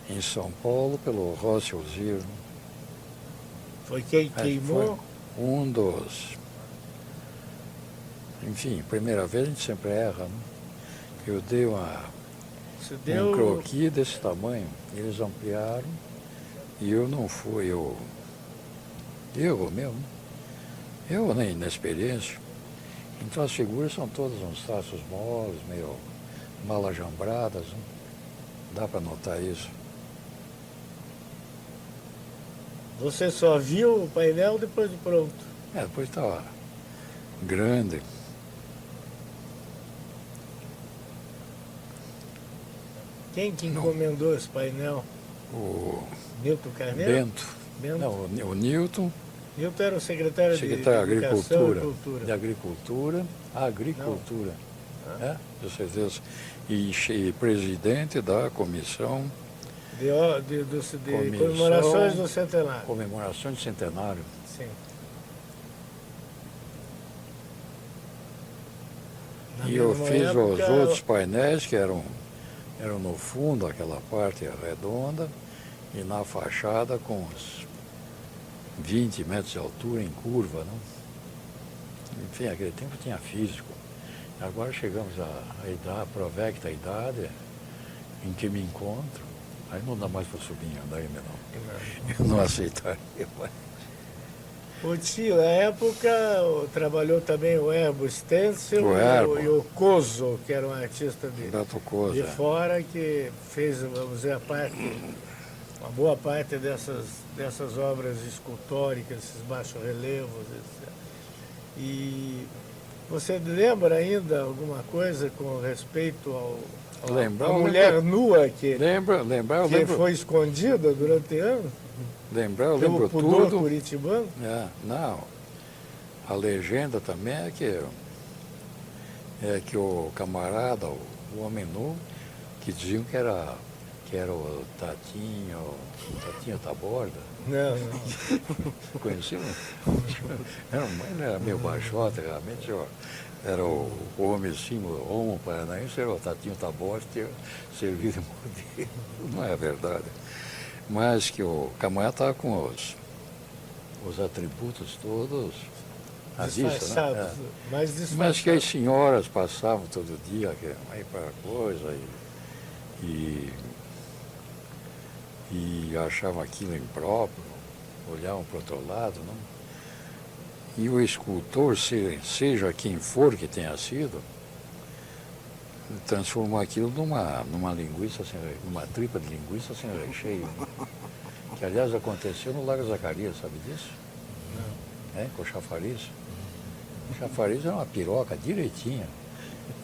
em São Paulo pelo Rossi Osiris. Foi quem queimou? Foi um dos... Enfim, primeira vez a gente sempre erra, né? Eu dei um croquis desse tamanho, eles ampliaram e eu não fui, eu mesmo, eu nem na experiência. Então as figuras são todas uns traços moles, meio mal ajambradas, né? Dá para notar isso. Você só viu o painel depois de pronto? Depois estava grande. Quem que encomendou esse painel? O Newton Carneiro? Bento. Bento. Não, o Newton, Newton era o secretário de secretário de Educação Agricultura, e Cultura. Agricultura, com certeza, e presidente da comissão De comemorações do centenário. Comemoração de centenário. Sim. Na E eu mesma fiz os época, outros painéis que eram no fundo, aquela parte redonda, e na fachada com uns 20 metros de altura em curva, né? Enfim, aquele tempo tinha físico. Agora chegamos à provecta idade em que me encontro, aí não dá mais para subir em andar ainda não. Eu não aceitaria mais. O tio, na época, trabalhou também o Herbo Stencil O Herbo. e o Coso, que era um artista Beto Coza. de fora, que fez, vamos dizer, uma boa parte dessas obras escultóricas, esses baixos relevos, etc. E você lembra ainda alguma coisa com respeito à mulher nua que foi escondida durante anos? Eu lembro pudor tudo. curitibano? Não. A legenda também é que o camarada, o homem nu, que diziam que era o Tatinho Taborda. Não. Conheciam? Ele era meio baixota, realmente. Era o homem símbolo, o homo paranaense, era o Tatinho Taborda, tinha servido de modelo. Não é verdade. Mas que o camarada estava com os atributos todos à vista, né? Mas que as senhoras passavam todo dia aí para coisa e achavam aquilo impróprio, olhavam para o outro lado, não? E o escultor, seja quem for que tenha sido, transformou aquilo numa linguiça, numa tripa de linguiça sem recheio. Que, aliás, aconteceu no Lago Zacarias, sabe disso? Não. Com o chafariz. O chafariz era uma piroca direitinha.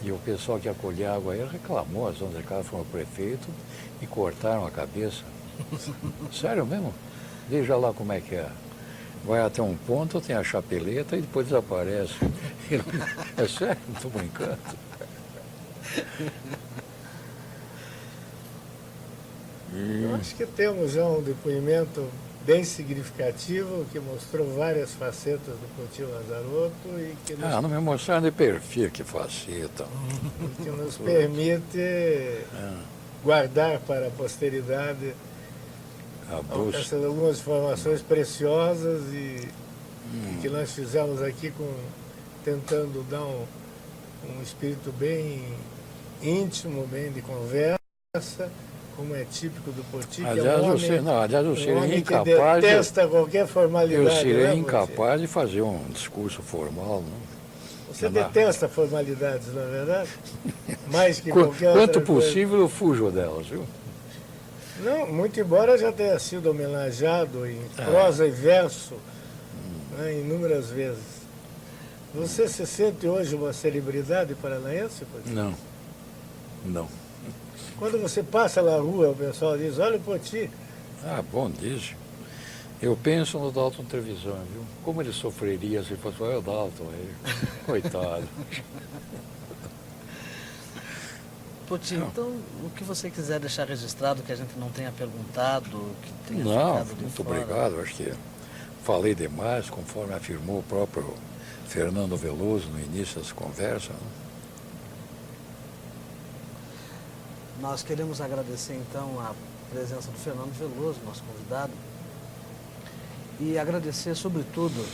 E o pessoal que acolhia a água aí reclamou, as donas de casa foram ao prefeito e cortaram a cabeça. Sério mesmo? Veja lá como é que é. Vai até um ponto, tem a chapeleta e depois desaparece. É sério, não estou brincando. Eu acho que temos já um depoimento bem significativo, que mostrou várias facetas do Poti Lazarotto e que nos, não me mostrando de perfil que faceta. que nos permite guardar para a posteridade A busca. essas algumas informações preciosas e que nós fizemos aqui tentando dar um espírito bem íntimo, bem de conversa, como é típico do Poti, que é Aliás, um você, homem, não, aliás, eu um seria homem que incapaz de, detesta qualquer formalidade. eu seria né, Poti? incapaz de fazer um discurso formal. Não? Você Não. detesta formalidades, não é verdade? Mais que Qu- qualquer Quanto outra coisa. possível eu fujo delas, viu? Não, muito embora já tenha sido homenageado em prosa e verso, né, inúmeras vezes. Você se sente hoje uma celebridade paranaense, Poti? Não. Não. Quando você passa na rua, o pessoal diz, olha o Poti. Ah, bom disso. Eu penso no Dalton Trevisan, viu? Como ele sofreria se fosse, olha o Dalton aí. Coitado. Poti, então, o que você quiser deixar registrado, que a gente não tenha perguntado, que tenha Não, ficado de muito fora. obrigado. Acho que falei demais, conforme afirmou o próprio Fernando Veloso no início dessa conversa. Né? Nós queremos agradecer, então, a presença do Fernando Veloso, nosso convidado, e agradecer, sobretudo,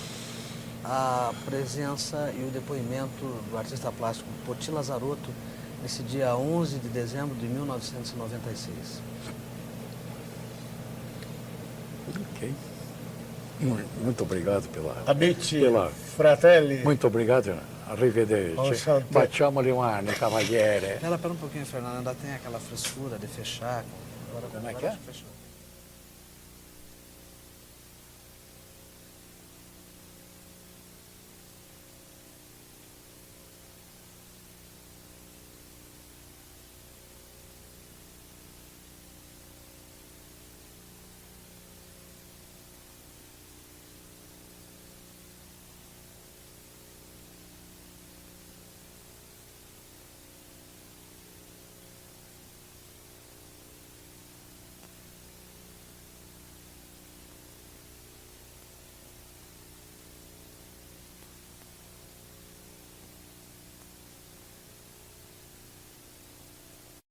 a presença e o depoimento do artista plástico Poti Lazarotto, nesse dia 11 de dezembro de 1996. Ok. Muito obrigado pela... Amici, Pela- fratelli. Muito obrigado. Arrivederci. Enchanté. Facciamoli mano, cavaliere. Pera um pouquinho, Fernando, ainda tem aquela frescura de fechar. Agora, Como é que agora é? fechou.